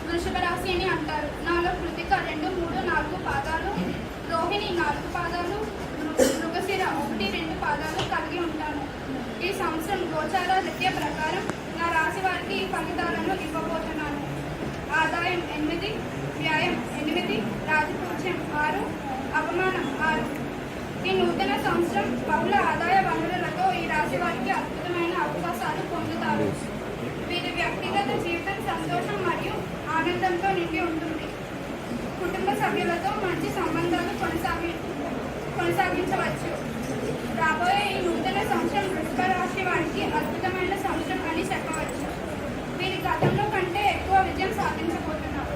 వృషభ రాశి అని అంటారు. నాలో కృతిక 2, 3, 4 పాదాలు, రోహిణి 4 పాదాలు, మృగశిర 1, 2 పాదాలు కలిగి ఉంటాను. ఈ సంవత్సరం గోచార రీత్య ప్రకారం నా రాశి వారికి ఈ ఫలితాలను ఇవ్వబోతున్నాను. ఆదాయం 8, వ్యయం 8, రాజపూజ్యం 6, అవమానం 6. ఈ నూతన సంవత్సరం బహుళ ఆదాయ వనరులతో ఈ రాశి వారికి అద్భుతమైన అవకాశాలు పొందుతారు. వీరి వ్యక్తిగత జీవితం సంతోషం మరియు ఆనందంతో నిండి ఉంటుంది. కుటుంబ సభ్యులతో మంచి సంబంధాలు కొనసాగించవచ్చు. రాబోయే ఈ నూతన సంవత్సరం వృషభ రాశి వారికి అద్భుతమైన సంవత్సరం అని చెప్పవచ్చు. వీరి గతంలో కంటే ఎక్కువ విజయం సాధించబోతున్నారు.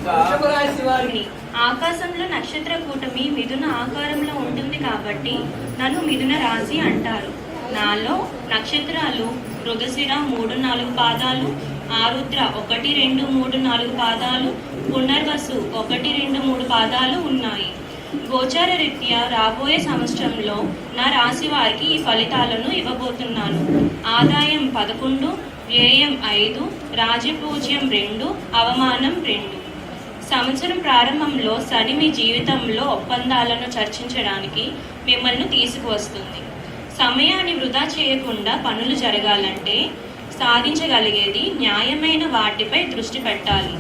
వృషభ రాశి వారికి ఆకాశంలో నక్షత్ర కూటమి మిథున ఆకారంలో ఉంటుంది కాబట్టి నన్ను మిథున రాశి అంటారు. నాలో నక్షత్రాలు మృగశిర 3, 4 పాదాలు, ఆరుద్ర 1, 2, 3, 4 పాదాలు, పునర్వసు 1, 2, 3 పాదాలు ఉన్నాయి. గోచార రీత్యా రాబోయే సంవత్సరంలో నా రాశి వారికి ఈ ఫలితాలను ఇవ్వబోతున్నాను. ఆదాయం 11, వ్యయం 5, రాజపూజ్యం 2, అవమానం 2. సంవత్సరం ప్రారంభంలో శని మీ జీవితంలో ఒప్పందాలను చర్చించడానికి మిమ్మల్ని తీసుకువస్తుంది. సమయాన్ని వృధా చేయకుండా పనులు జరగాలంటే సాధించగలిగేది న్యాయమైన వాటిపై దృష్టి పెట్టాలి.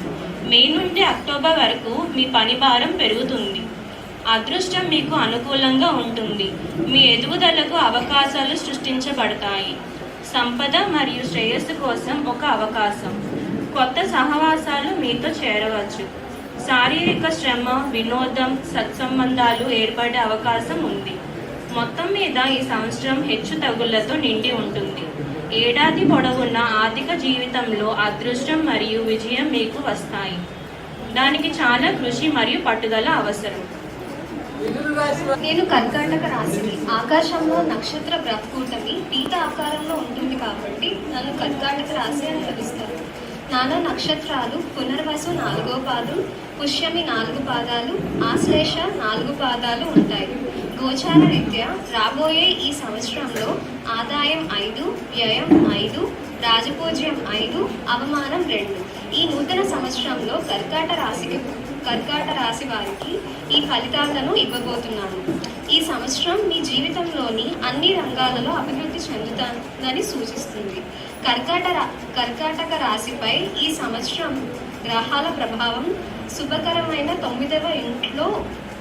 మే నుండి అక్టోబర్ వరకు మీ పని భారం పెరుగుతుంది. అదృష్టం మీకు అనుకూలంగా ఉంటుంది. మీ ఎదుగుదలకు అవకాశాలు సృష్టించబడతాయి. సంపద మరియు శ్రేయస్సు కోసం ఒక అవకాశం. కొత్త సహవాసాలు మీతో చేరవచ్చు. శారీరక శ్రమ, వినోదం, సత్సంబంధాలు ఏర్పడే అవకాశం ఉంది. మొత్తం మీద ఈ సంవత్సరం హెచ్చు తగుళ్లతో నిండి ఉంటుంది. ఏడాది పొడవునా ఆర్థిక జీవితంలో అదృష్టం మరియు విజయం మీకు వస్తాయి. దానికి చాలా కృషి మరియు పట్టుదల అవసరం. నేను కర్కాటక రాశిని. ఆకాశంలో నక్షత్ర గ్రహకూటమి పీత ఆకారంలో ఉంటుంది కాబట్టి నన్ను కర్కాటక రాశి అని పిలుస్తారు. నాలో నక్షత్రాలు పునర్వసు 4వ పాదం, పుష్యమి 4 పాదాలు, ఆశ్లేష 4 పాదాలు ఉంటాయి. గోచార రీత్యా రాబోయే ఈ సంవత్సరంలో ఆదాయం 5, వ్యయం 5, రాజపూజ్యం 5, అవమానం 2. ఈ నూతన సంవత్సరంలో కర్కాట రాశి వారికి ఈ ఫలితాలను ఇవ్వబోతున్నాను. ఈ సంవత్సరం మీ జీవితంలోని అన్ని రంగాలలో అభివృద్ధి చెందుతుందని సూచిస్తుంది. కర్కాటక రాశిపై ఈ సంవత్సరం గ్రహాల ప్రభావం శుభకరమైన 9వ ఇంట్లో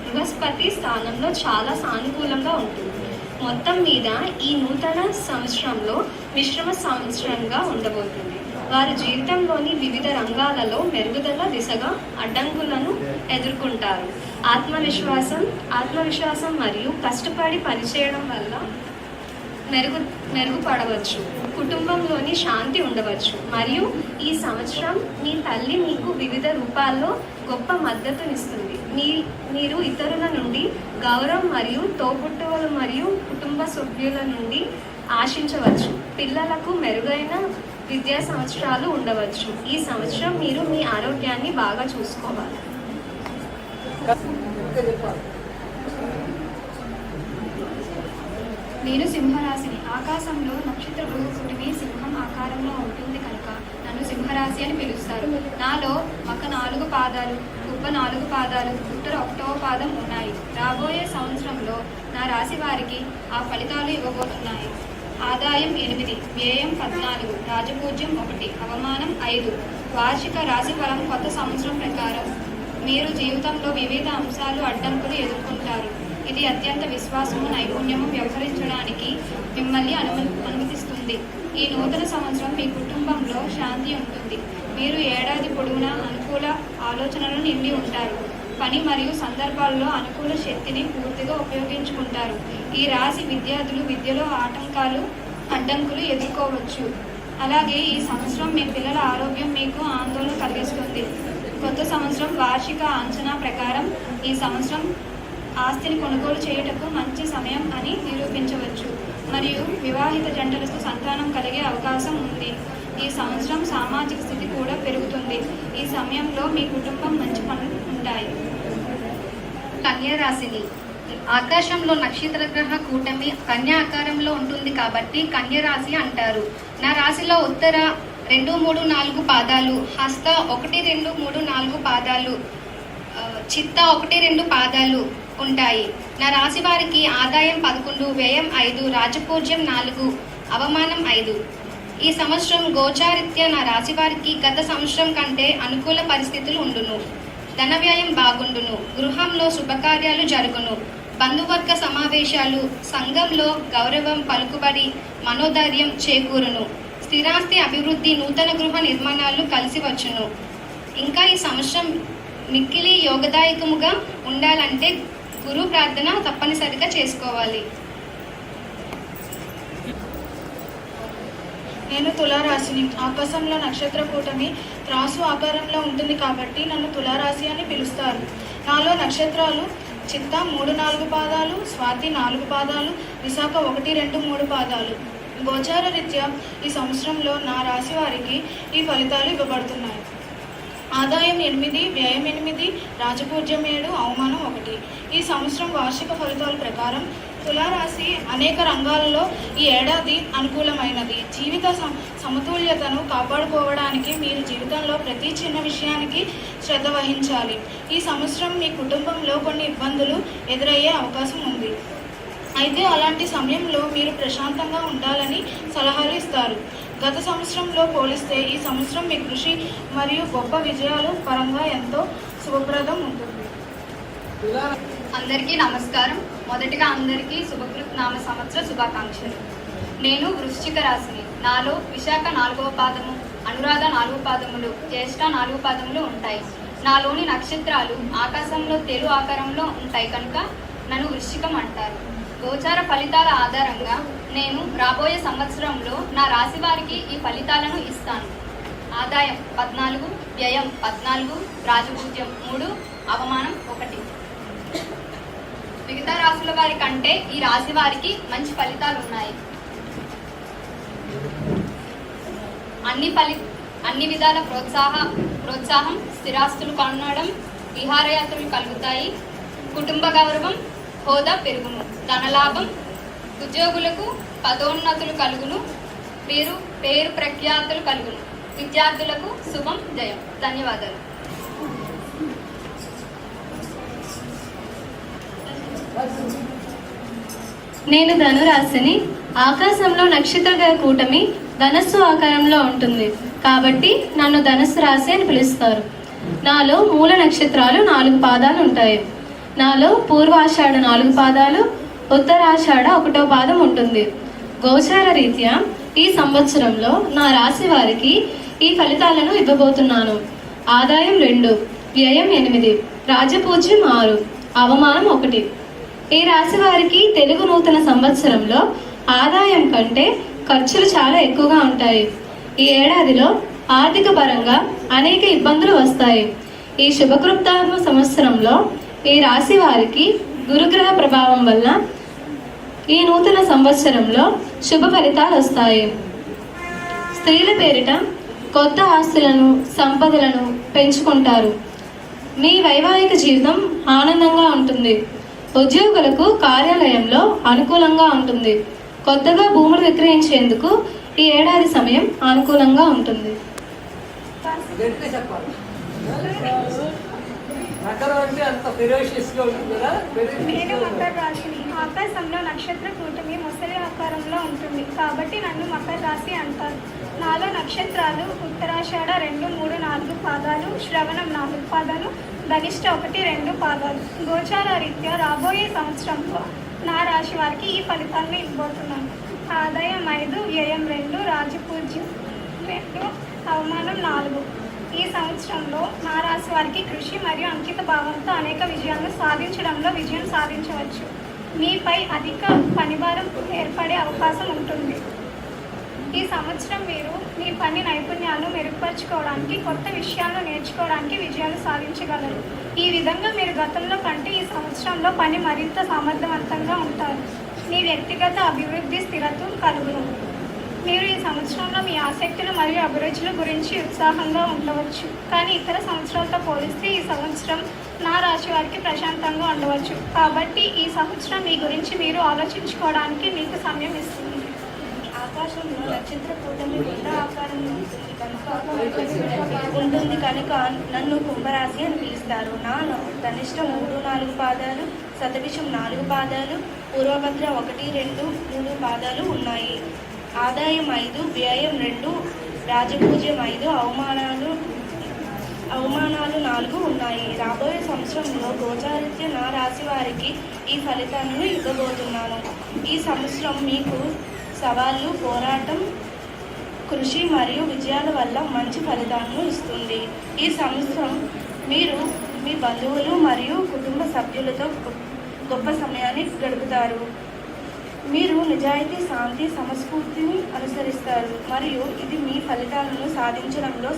బృహస్పతి స్థానంలో చాలా సానుకూలంగా ఉంటుంది. మొత్తం మీద ఈ నూతన సంవత్సరంలో మిశ్రమ సంవత్సరంగా ఉండబోతుంది. వారి జీవితంలోని వివిధ రంగాలలో మెరుగుదల దిశగా అడ్డంకులను ఎదుర్కొంటారు. ఆత్మవిశ్వాసం మరియు కష్టపడి పనిచేయడం వల్ల మెరుగుపడవచ్చు. కుటుంబంలోని శాంతి ఉండవచ్చు. మరియు ఈ సంవత్సరం మీ తల్లి మీకు వివిధ రూపాల్లో గొప్ప మద్దతునిస్తుంది. మీరు ఇతరుల నుండి గౌరవం మరియు తోబుట్టువులు మరియు కుటుంబ సభ్యుల నుండి ఆశించవచ్చు. పిల్లలకు మెరుగైన విద్యా సంవత్సరాలు ఉండవచ్చు. ఈ సంవత్సరం మీరు మీ ఆరోగ్యాన్ని బాగా చూసుకోవాలి. నేను సింహరాశిని. ఆకాశంలో నక్షత్ర బృహస్పతి సింహం ఆకారంలో ఉంటుంది కనుక నన్ను సింహరాశి అని పిలుస్తారు. నాలో మక 4 పాదాలు, కుబ్బ 4 పాదాలు, ఉత్తర 1వ పాదం ఉన్నాయి. రాబోయే సంవత్సరంలో నా రాశి వారికి ఆ ఫలితాలు ఇవ్వబోతున్నాయి. ఆదాయం 8, వ్యయం 14, రాజపూజ్యం 1, అవమానం 5. వార్షిక రాశి ఫలం కొత్త సంవత్సరం ప్రకారం మీరు జీవితంలో వివిధ అంశాలు అడ్డంకులు ఎదుర్కొంటారు. ఇది అత్యంత విశ్వాసము, నైపుణ్యము వ్యవహరించడానికి మిమ్మల్ని అనుమతిస్తుంది. ఈ నూతన సంవత్సరం మీ కుటుంబంలో శాంతి ఉంటుంది. మీరు ఏడాది పొడవునా అనుకూల ఆలోచనలు నిండి ఉంటారు. పని మరియు సందర్భాల్లో అనుకూల శక్తిని పూర్తిగా ఉపయోగించుకుంటారు. ఈ రాశి విద్యార్థులు విద్యలో అడ్డంకులు ఎదుర్కోవచ్చు. అలాగే ఈ సంవత్సరం మీ పిల్లల ఆరోగ్యం మీకు ఆందోళన కలిగిస్తుంది. కొత్త సంవత్సరం వార్షిక అంచనా ప్రకారం ఈ సంవత్సరం ఆస్తిని కొనుగోలు చేయుటకు మంచి సమయం అని నిరూపించవచ్చు. మరియు వివాహిత జంటలకు సంతానం కలిగే అవకాశం ఉంది. ఈ సంవత్సరం సామాజిక స్థితి కూడా పెరుగుతుంది. ఈ సమయంలో మీ కుటుంబం మంచి పనులు ఉంటాయి. కన్యా రాశిని. ఆకాశంలో నక్షత్ర గ్రహ కూటమి కన్యా ఆకారంలో ఉంటుంది కాబట్టి కన్యా రాశి అంటారు. నా రాశిలో ఉత్తర 2, 3, 4 పాదాలు, హస్త 1, 2, 3, 4 పాదాలు, చిత్త 1, 2 పాదాలు ఉంటాయి. నా రాశి వారికి ఆదాయం 11, వ్యయం 5, రాజపూజ్యం 4, అవమానం 5. ఈ సంవత్సరం గోచారిత్యా నా రాశి వారికి గత సంవత్సరం కంటే అనుకూల పరిస్థితులు ఉండును. ధన వ్యయం బాగుండును. గృహంలో శుభకార్యాలు జరుగును. బంధువర్గ సమావేశాలు, సంఘంలో గౌరవం, పలుకుబడి, మనోధైర్యం చేకూరును. స్థిరాస్తి అభివృద్ధి, నూతన గృహ నిర్మాణాలు కలిసి వచ్చును. ఇంకా ఈ సంవత్సరం మిక్కిలి యోగదాయకముగా ఉండాలంటే గురు ప్రార్థన తప్పనిసరిగా చేసుకోవాలి. నేను తులారాశిని. ఆకాశంలో నక్షత్ర కూటమి త్రాసు ఆకారంలో ఉంటుంది కాబట్టి నన్ను తులారాశి అని పిలుస్తారు. నాలో నక్షత్రాలు చిత్త 3, 4 పాదాలు, స్వాతి 4 పాదాలు, విశాఖ 1, 2, 3 పాదాలు. గోచార రీత్యా ఈ సంవత్సరంలో నా రాశి వారికి ఈ ఫలితాలు ఇవ్వబడుతున్నాయి. ఆదాయం 8, వ్యయం 8, రాజపూజ్యం 7, అవమానం 1. ఈ సంవత్సరం వార్షిక ఫలితాల ప్రకారం తులారాశి అనేక రంగాలలో ఈ ఏడాది అనుకూలమైనది. జీవిత సమతుల్యతను కాపాడుకోవడానికి మీరు జీవితంలో ప్రతి చిన్న విషయానికి శ్రద్ధ వహించాలి. ఈ సంవత్సరం మీ కుటుంబంలో కొన్ని ఇబ్బందులు ఎదురయ్యే అవకాశం ఉంది. అయితే అలాంటి సమయంలో మీరు ప్రశాంతంగా ఉండాలని సలహాలు ఇస్తారు. గత సంవత్సరంలో పోలిస్తే ఈ సంవత్సరం మీ కృషి మరియు గొప్ప విజయాలు పరంగా ఎంతో శుభప్రదం ఉంటుంది. అందరికీ నమస్కారం. మొదటిగా అందరికీ శుభకృత్ నామ సంవత్సర శుభాకాంక్షలు. నేను వృశ్చిక రాశిని. నాలో విశాఖ 4వ పాదము, అనురాధ 4 పాదములు, జ్యేష్ఠ 4 పాదములు ఉంటాయి. నాలోని నక్షత్రాలు ఆకాశంలో తేలు ఆకారంలో ఉంటాయి కనుక నన్ను వృశ్చికం అంటారు. గోచార ఫలితాల ఆధారంగా నేను రాబోయే సంవత్సరంలో నా రాశి వారికి ఈ ఫలితాలను ఇస్తాను. ఆదాయం 14, వ్యయం 14, రాజపూజ్యం 3, అవమానం 1. మిగతా రాశుల వారి కంటే ఈ రాశి వారికి మంచి ఫలితాలు ఉన్నాయి. అన్ని విధాల ప్రోత్సాహం, స్థిరాస్తులు కొనడం, విహారయాత్రలు కలుగుతాయి. కుటుంబ గౌరవం, హోదా పెరుగును, ధనలాభం, ఉద్యోగులకు పదోన్నతులు కలుగును, పేరు ప్రఖ్యాతులు కలుగును, విద్యార్థులకు శుభం జయం. ధన్యవాదాలు. నేను ధనురాశిని. ఆకాశంలో నక్షత్ర కూటమి ధనస్సు ఆకారంలో ఉంటుంది కాబట్టి నన్ను ధనుస్సు రాశి అని పిలుస్తారు. నాలో మూల నక్షత్రాలు 4 పాదాలు ఉంటాయి. నాలో పూర్వాషాఢ 4 పాదాలు, ఉత్తరాషాఢ 1వ పాదం ఉంటుంది. గోచార రీత్యా ఈ సంవత్సరంలో నా రాశి వారికి ఈ ఫలితాలను ఇవ్వబోతున్నాను. ఆదాయం 2, వ్యయం 8, రాజపూజ్యం 6, అవమానం 1. ఈ రాశి వారికి తెలుగు నూతన సంవత్సరంలో ఆదాయం కంటే ఖర్చులు చాలా ఎక్కువగా ఉంటాయి. ఈ ఏడాదిలో ఆర్థిక పరంగా అనేక ఇబ్బందులు వస్తాయి. ఈ శుభకృతాత్మ సంవత్సరంలో ఈ రాశి వారికి గురుగ్రహ ప్రభావం వల్ల ఈ నూతన సంవత్సరంలో శుభ ఫలితాలు వస్తాయి. స్త్రీల పేరిట కొత్త ఆస్తులను, సంపదలను పెంచుకుంటారు. మీ వైవాహిక జీవితం ఆనందంగా ఉంటుంది. ఉద్యోగులకు కార్యాలయంలో అనుకూలంగా ఉంటుంది. కొత్తగా భూములు విక్రయించేందుకు ఈ ఏడాది సమయం అనుకూలంగా ఉంటుంది. నేను మకర రాశిని. ఆకాశంలో నక్షత్ర కూటమి మొసలి ఆకారంలో ఉంటుంది కాబట్టి నన్ను మకర రాశి అంటారు. నాలో నక్షత్రాలు ఉత్తరాషాఢ 2, 3, 4 పాదాలు, శ్రవణం 4 పాదాలు, ధనిష్ట 1, 2 పాదాలు. గోచార రీత్యా రాబోయే సంవత్సరంలో నా రాశి వారికి ఈ ఫలితాలను ఇవ్వబోతున్నాను. ఆదాయం 5, వ్యయం 2, రాజపూజ్యం 2, అవమానం 4. ఈ సంవత్సరంలో నా రాశి వారికి కృషి మరియు అంకిత భావంతో అనేక విజయాలను సాధించడంలో విజయం సాధించవచ్చు. మీపై అధిక పనిభారం ఏర్పడే అవకాశం ఉంటుంది. ఈ సంవత్సరం మీరు మీ పని నైపుణ్యాలను మెరుగుపరచుకోవడానికి, కొత్త విషయాలను నేర్చుకోవడానికి విజయాలు సాధించగలరు. ఈ విధంగా మీరు గతంలో కంటే ఈ సంవత్సరంలో పని మరింత సమర్థవంతంగా ఉంటారు. మీ వ్యక్తిగత అభివృద్ధి స్థిరత్వం కలుగును. మీరు ఈ సంవత్సరంలో మీ ఆసక్తులు మరియు అభిరుచుల గురించి ఉత్సాహంగా ఉండవచ్చు. కానీ ఇతర సంవత్సరాలతో పోలిస్తే ఈ సంవత్సరం నా రాశి వారికి ప్రశాంతంగా ఉండవచ్చు. కాబట్టి ఈ సంవత్సరం మీ గురించి మీరు ఆలోచించుకోవడానికి మీకు సమయం ఇస్తుంది. ఆకాశంలో నక్షత్ర కూటమి గుండ ఆకారంలో ఉంటుంది కనుక నన్ను కుంభరాశి అని పిలుస్తారు. నాలో ధనిష్ట 3, 4 పాదాలు, శతభిషం 4 పాదాలు, పూర్వభద్ర 1, 2, 3 పాదాలు ఉన్నాయి. ఆదాయం 5, వ్యయం 2, రాజపూజ్యం 5, అవమానాలు 4 ఉన్నాయి. రాబోయే సంవత్సరంలో గోచారిత్య నా రాశి వారికి ఈ ఫలితాలను ఇవ్వబోతున్నాను. ఈ సంవత్సరం మీకు సవాళ్ళు, పోరాటం, కృషి మరియు విజయాల వల్ల మంచి ఫలితాలను ఇస్తుంది. ఈ సంవత్సరం మీరు మీ బంధువులు మరియు కుటుంబ సభ్యులతో గొప్ప సమయాన్ని గడుపుతారు. మీరు నిజాయితీ, శాంతి, సమస్ఫూర్తిని అనుసరిస్తారు మరియు ఇది మీ ఫలితాలను సాధించడంలో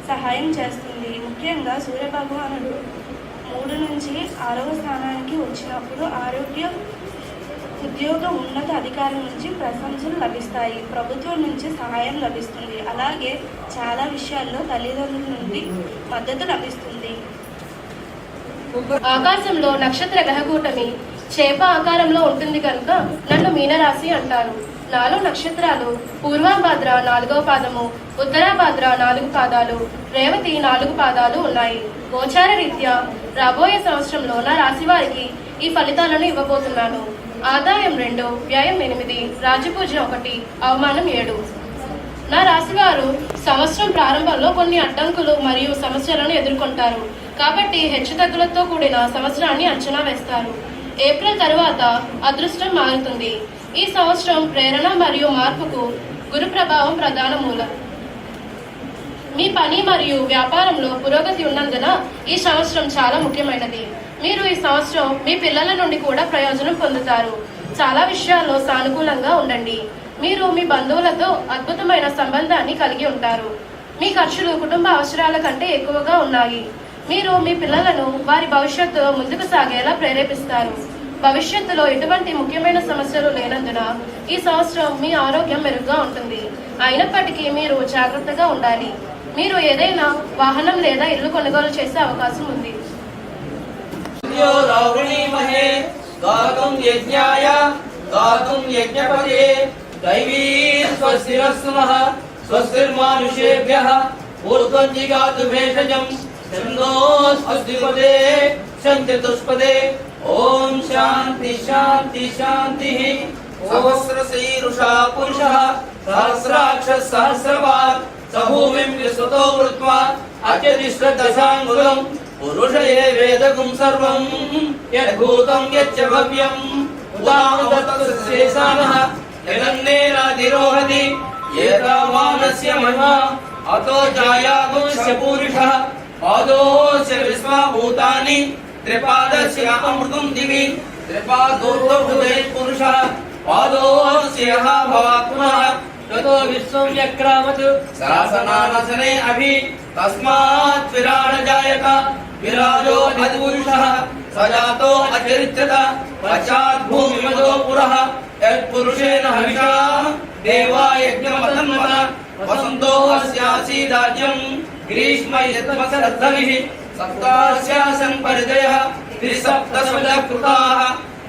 సహాయం చేస్తుంది. ముఖ్యంగా సూర్యభగవానుడు 3 నుంచి 6వ స్థానానికి వచ్చినప్పుడు ఆరోగ్య, ఉద్యోగ, ఉన్నత అధికారుల నుంచి ప్రశంసలు లభిస్తాయి. ప్రభుత్వం నుంచి సహాయం లభిస్తుంది. అలాగే చాలా విషయాల్లో తల్లిదండ్రుల నుండి మద్దతు లభిస్తుంది. ఆకాశంలో నక్షత్ర గ్రహకూటమి చేప ఆకారంలో ఉంటుంది కనుక నన్ను మీనరాశి అంటారు. నాలో నక్షత్రాలు పూర్వాభాద్ర 4వ పాదము, ఉత్తరాభాద్ర 4 పాదాలు, రేవతి 4 పాదాలు ఉన్నాయి. గోచార రీత్యా రాబోయే సంవత్సరంలో నా రాశి వారికి ఈ ఫలితాలను ఇవ్వబోతున్నాను. ఆదాయం 2, వ్యయం 8, రాజపూజ్యం 1, అవమానం 7. నా రాశివారు సంవత్సరం ప్రారంభంలో కొన్ని అడ్డంకులు మరియు సమస్యలను ఎదుర్కొంటారు కాబట్టి హెచ్చుతగ్గులతో కూడిన సంవత్సరాన్ని అంచనా వేస్తారు. ఏప్రిల్ తరువాత అదృష్టం మారుతుంది. ఈ సంవత్సరం ప్రేరణ మరియు మార్పుకు గురు ప్రభావం ప్రధాన మూలం. మీ పని మరియు వ్యాపారంలో పురోగతి ఉన్నందున ఈ సంవత్సరం చాలా ముఖ్యమైనది. మీరు ఈ సంవత్సరం మీ పిల్లల నుండి కూడా ప్రయోజనం పొందుతారు. చాలా విషయాల్లో సానుకూలంగా ఉండండి. మీరు మీ బంధువులతో అద్భుతమైన సంబంధాన్ని కలిగి ఉంటారు. మీ ఖర్చులు కుటుంబ అవసరాల కంటే ఎక్కువగా ఉన్నాయి. మీరు మీ పిల్లలను వారి భవిష్యత్తులో ముందుకు సాగేలా ప్రేరేపిస్తారు. భవిష్యత్తులో ఎటువంటి ముఖ్యమైన సమస్యలు లేనందున ఈ సంవత్సరం మీ ఆరోగ్యం మెరుగ్గా ఉంటుంది. అయినప్పటికీ మీరు జాగ్రత్తగా ఉండాలి. మీరు ఏదైనా వాహనం లేదా ఇల్లు కొనుగోలు చేసే అవకాశం ఉంది. यो रावणीमहे गातुं यज्ञाय गातुं यज्ञपते दैवी स्वस्तिरस्तु नः स्वस्तिर्मानुषेभ्यः ऊर्ध्वं जिगातु भेषजं छन्दोऽस्पतिपदे शञ्चतुष्पदे ॐ शान्ति शान्ति शान्तिः सहस्रशीर्षा पुरुषः सहस्राक्षः सहस्रवान् सभूमिं विस्तृतो वृत्वा अत्यतिष्ठदशाङ्गुलं पुरुष ये वेदगुं सर्वं यद्भूतं यच्च भव्यम् उदाहृतस्येषानः यदन्नेनाधिरोहति एतावानस्य महिमा अतो जायागुंस्य पूरुषः पादोऽस्य विश्वभूतानि त्रिपादस्य अमृतं दिवि त्रिपादोर्ध्वभूते पुरुषः पादोऽस्यः भवात्मनः ततो विश्वं व्यक्रामत् शासनानसने अभि तस्मात् विराड जायत विराजो अधिपुरुषः स जातो अतिरिच्यत पश्चात् भूमिमदो पुरः यत्पुरुषेण हविषा देवा यज्ञमतन्वत वसन्तो अस्यासीदाज्यं ग्रीष्म यत्वसरद्धविः सप्तास्यासन् परिजयः त्रिसप्तशतः कृताः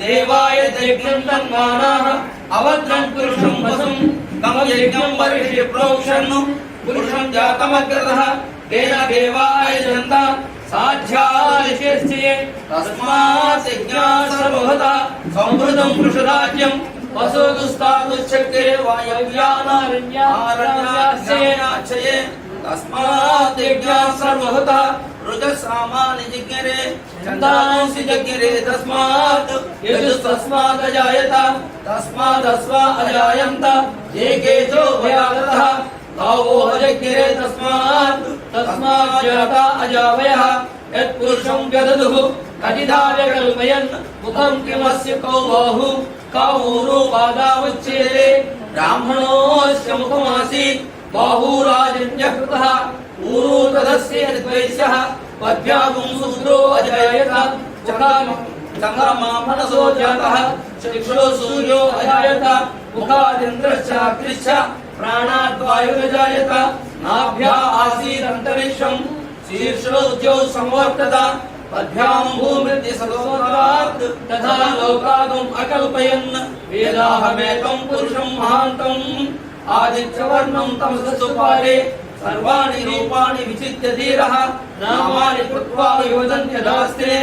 देवाय यज्ञं तन्वानाः अवद्रं पुरुषं वसुं तम यज्ञं वर्षे प्रोक्षन् पुरुषं जातमग्रतः तेन देवाय जनता साध्यालिशेस्ये तस्मात् यज्ञात् सर्वभूता संवृतं पुरुषराज्यं वसुदुस्तादुश्चक्रे वायव्यानारण्यारण्यास्ये तस्मात् यज्ञात् सर्वभूता रुजसामानि जिज्ञरे छन्दांसि जिज्ञरे तस्मात् यजुस्तस्मात् अजायत तस्मादस्वा अजायन्त ये केशो भयागतः गावो अजज्ञरे तस्मात् जाता अजावयः यत्पुरुषं व्यदधुः कटिधा व्यकल्पयन् मुखं किमस्य कौ बाहु कौ ऊरो पादावच्छेदे ब्राह्मणोऽस्य मुखमासीत् बाहुराजन्यः कृतः ऊरो तदस्य यद्वैश्यः पद्भ्यागुं शूद्रो अजायत चन्द्रमा मनसो जातः चक्षुः सूर्यो अजायत मुखादिन्द्रश्चाग्निश्च प्राणाद्वायुरजायत नाभ्या आसीदन्तरिक्षं शीर्षोद्यौ संवर्तत पद्भ्यां भूमिर्दिशलोकात् तथा लोकागुम् अकल्पयन् वेदाहमेकं पुरुषं महान्तम् आदित्यवर्णं तमसस्तु पारे सर्वाणि रूपाणि विचित्य धीरः नामानि कृत्वा विवदन्त्यदास्ते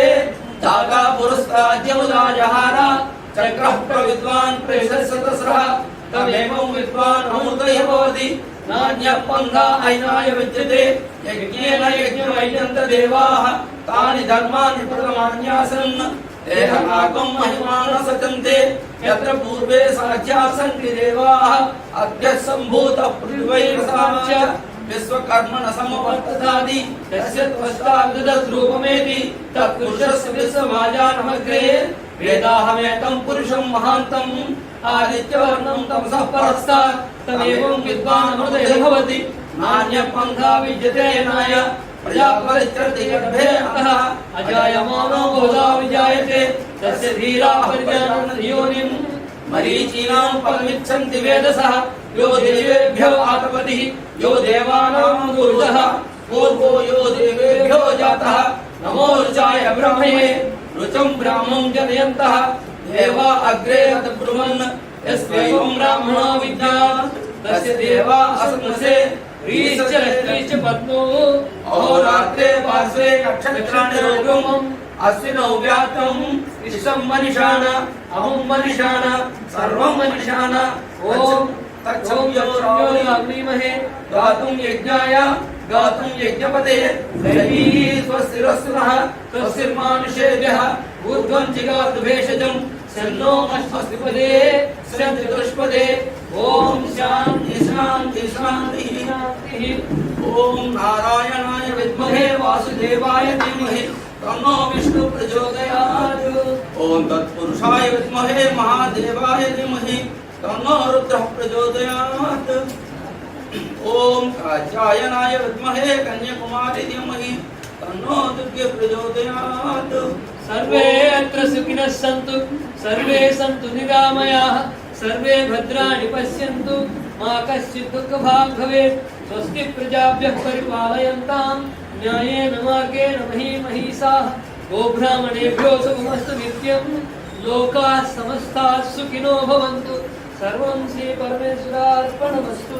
जागा पुरस्ताद्यमुदाजहार चक्रः प्रविद्वान् प्रेषस्यतस्रः तमेवं विद्वान् अमृतः भवति नान्यः पन्था अयनाय विद्यते यज्ञेन यज्ञमयन्त देवाः तानि धर्माणि प्रथमान्यासन् देहनाकं महिमानः सचन्ते यत्र पूर्वे साध्याः सन्ति देवाः अद्य सम्भूतः पृथिवैरसाच्च विश्वकर्मण समवर्ततादि तस्य त्वष्टाद्रूपमेति तत्पुरुषस्य विश्वमाजानमग्रे वेदाहमेतं पुरुषं महान्तम् आदित्यवर्णं तमसः परस्तात् तमेवं विद्वान् अमृतः भवति नान्यः पन्था विद्यते नाय प्रजापतिश्चरति गर्भे अतः अजायमानो बहुधा विजायते तस्य धीरा परिज्ञानं योनिम् मरीचीनां फलमिच्छन्ति वेदसः यो देवेभ्यो आतपतिः यो देवानां गुरुजः पूर्वो यो देवेभ्यो जातः नमो ऋचाय ब्रह्मणे ऋचं ब्राह्मं जनयन्तः देवा अग्रे ब्रुवन् यस्वैवं ब्राह्मणो विद्यात् तस्य देवा असन्नसे रीश्च पत्नो अहोरात्रे पार्श्वे नक्षत्राणि रोगम् अस्विनौ व्यातं विश्वं मनिषाण अहं मनिषाण सर्वं मनिषाण ॐ तत्संयमहे गातुं यज्ञाय गातुं यज्ञपते दैवी स्वस्तिरस्तु नः स्वस्तिर्मानुषेभ्यः ऊर्ध्वं जिगातु भेषजं सन्नो अश्वस्तिपदे सन्तिदुष्पदे ॐ शान्ति शान्ति शान्तिः ॐ नारायणाय विद्महे वासुदेवाय धीमहि तन्नो विष्णु प्रचोदयात् ॐ तत्पुरुषाय विद्महे महादेवाय धीमहि तन्नो रुद्रः प्रचोदयात् ॐ कात्यायनाय विद्महे कन्याकुमारी धीमहि तन्नो दुर्गे प्रचोदयात् सर्वे अत्र सुखिनः सन्तु सर्वे सन्तु निरामयाः सर्वे भद्राणि पश्यन्तु मा कश्चित् दुःखभाग् भवेत् स्वस्ति प्रजाभ्यः परिपालयन्तां न्यायेन मार्गेण महीमहीषाः గోబ్రాహ్మణేభ్యో శుభమస్తు నిత్యం. లోకాः సమస్తాः సుఖినో భవంతు. సర్వం శ్రీ పరమేశ్వరార్పణమస్తు.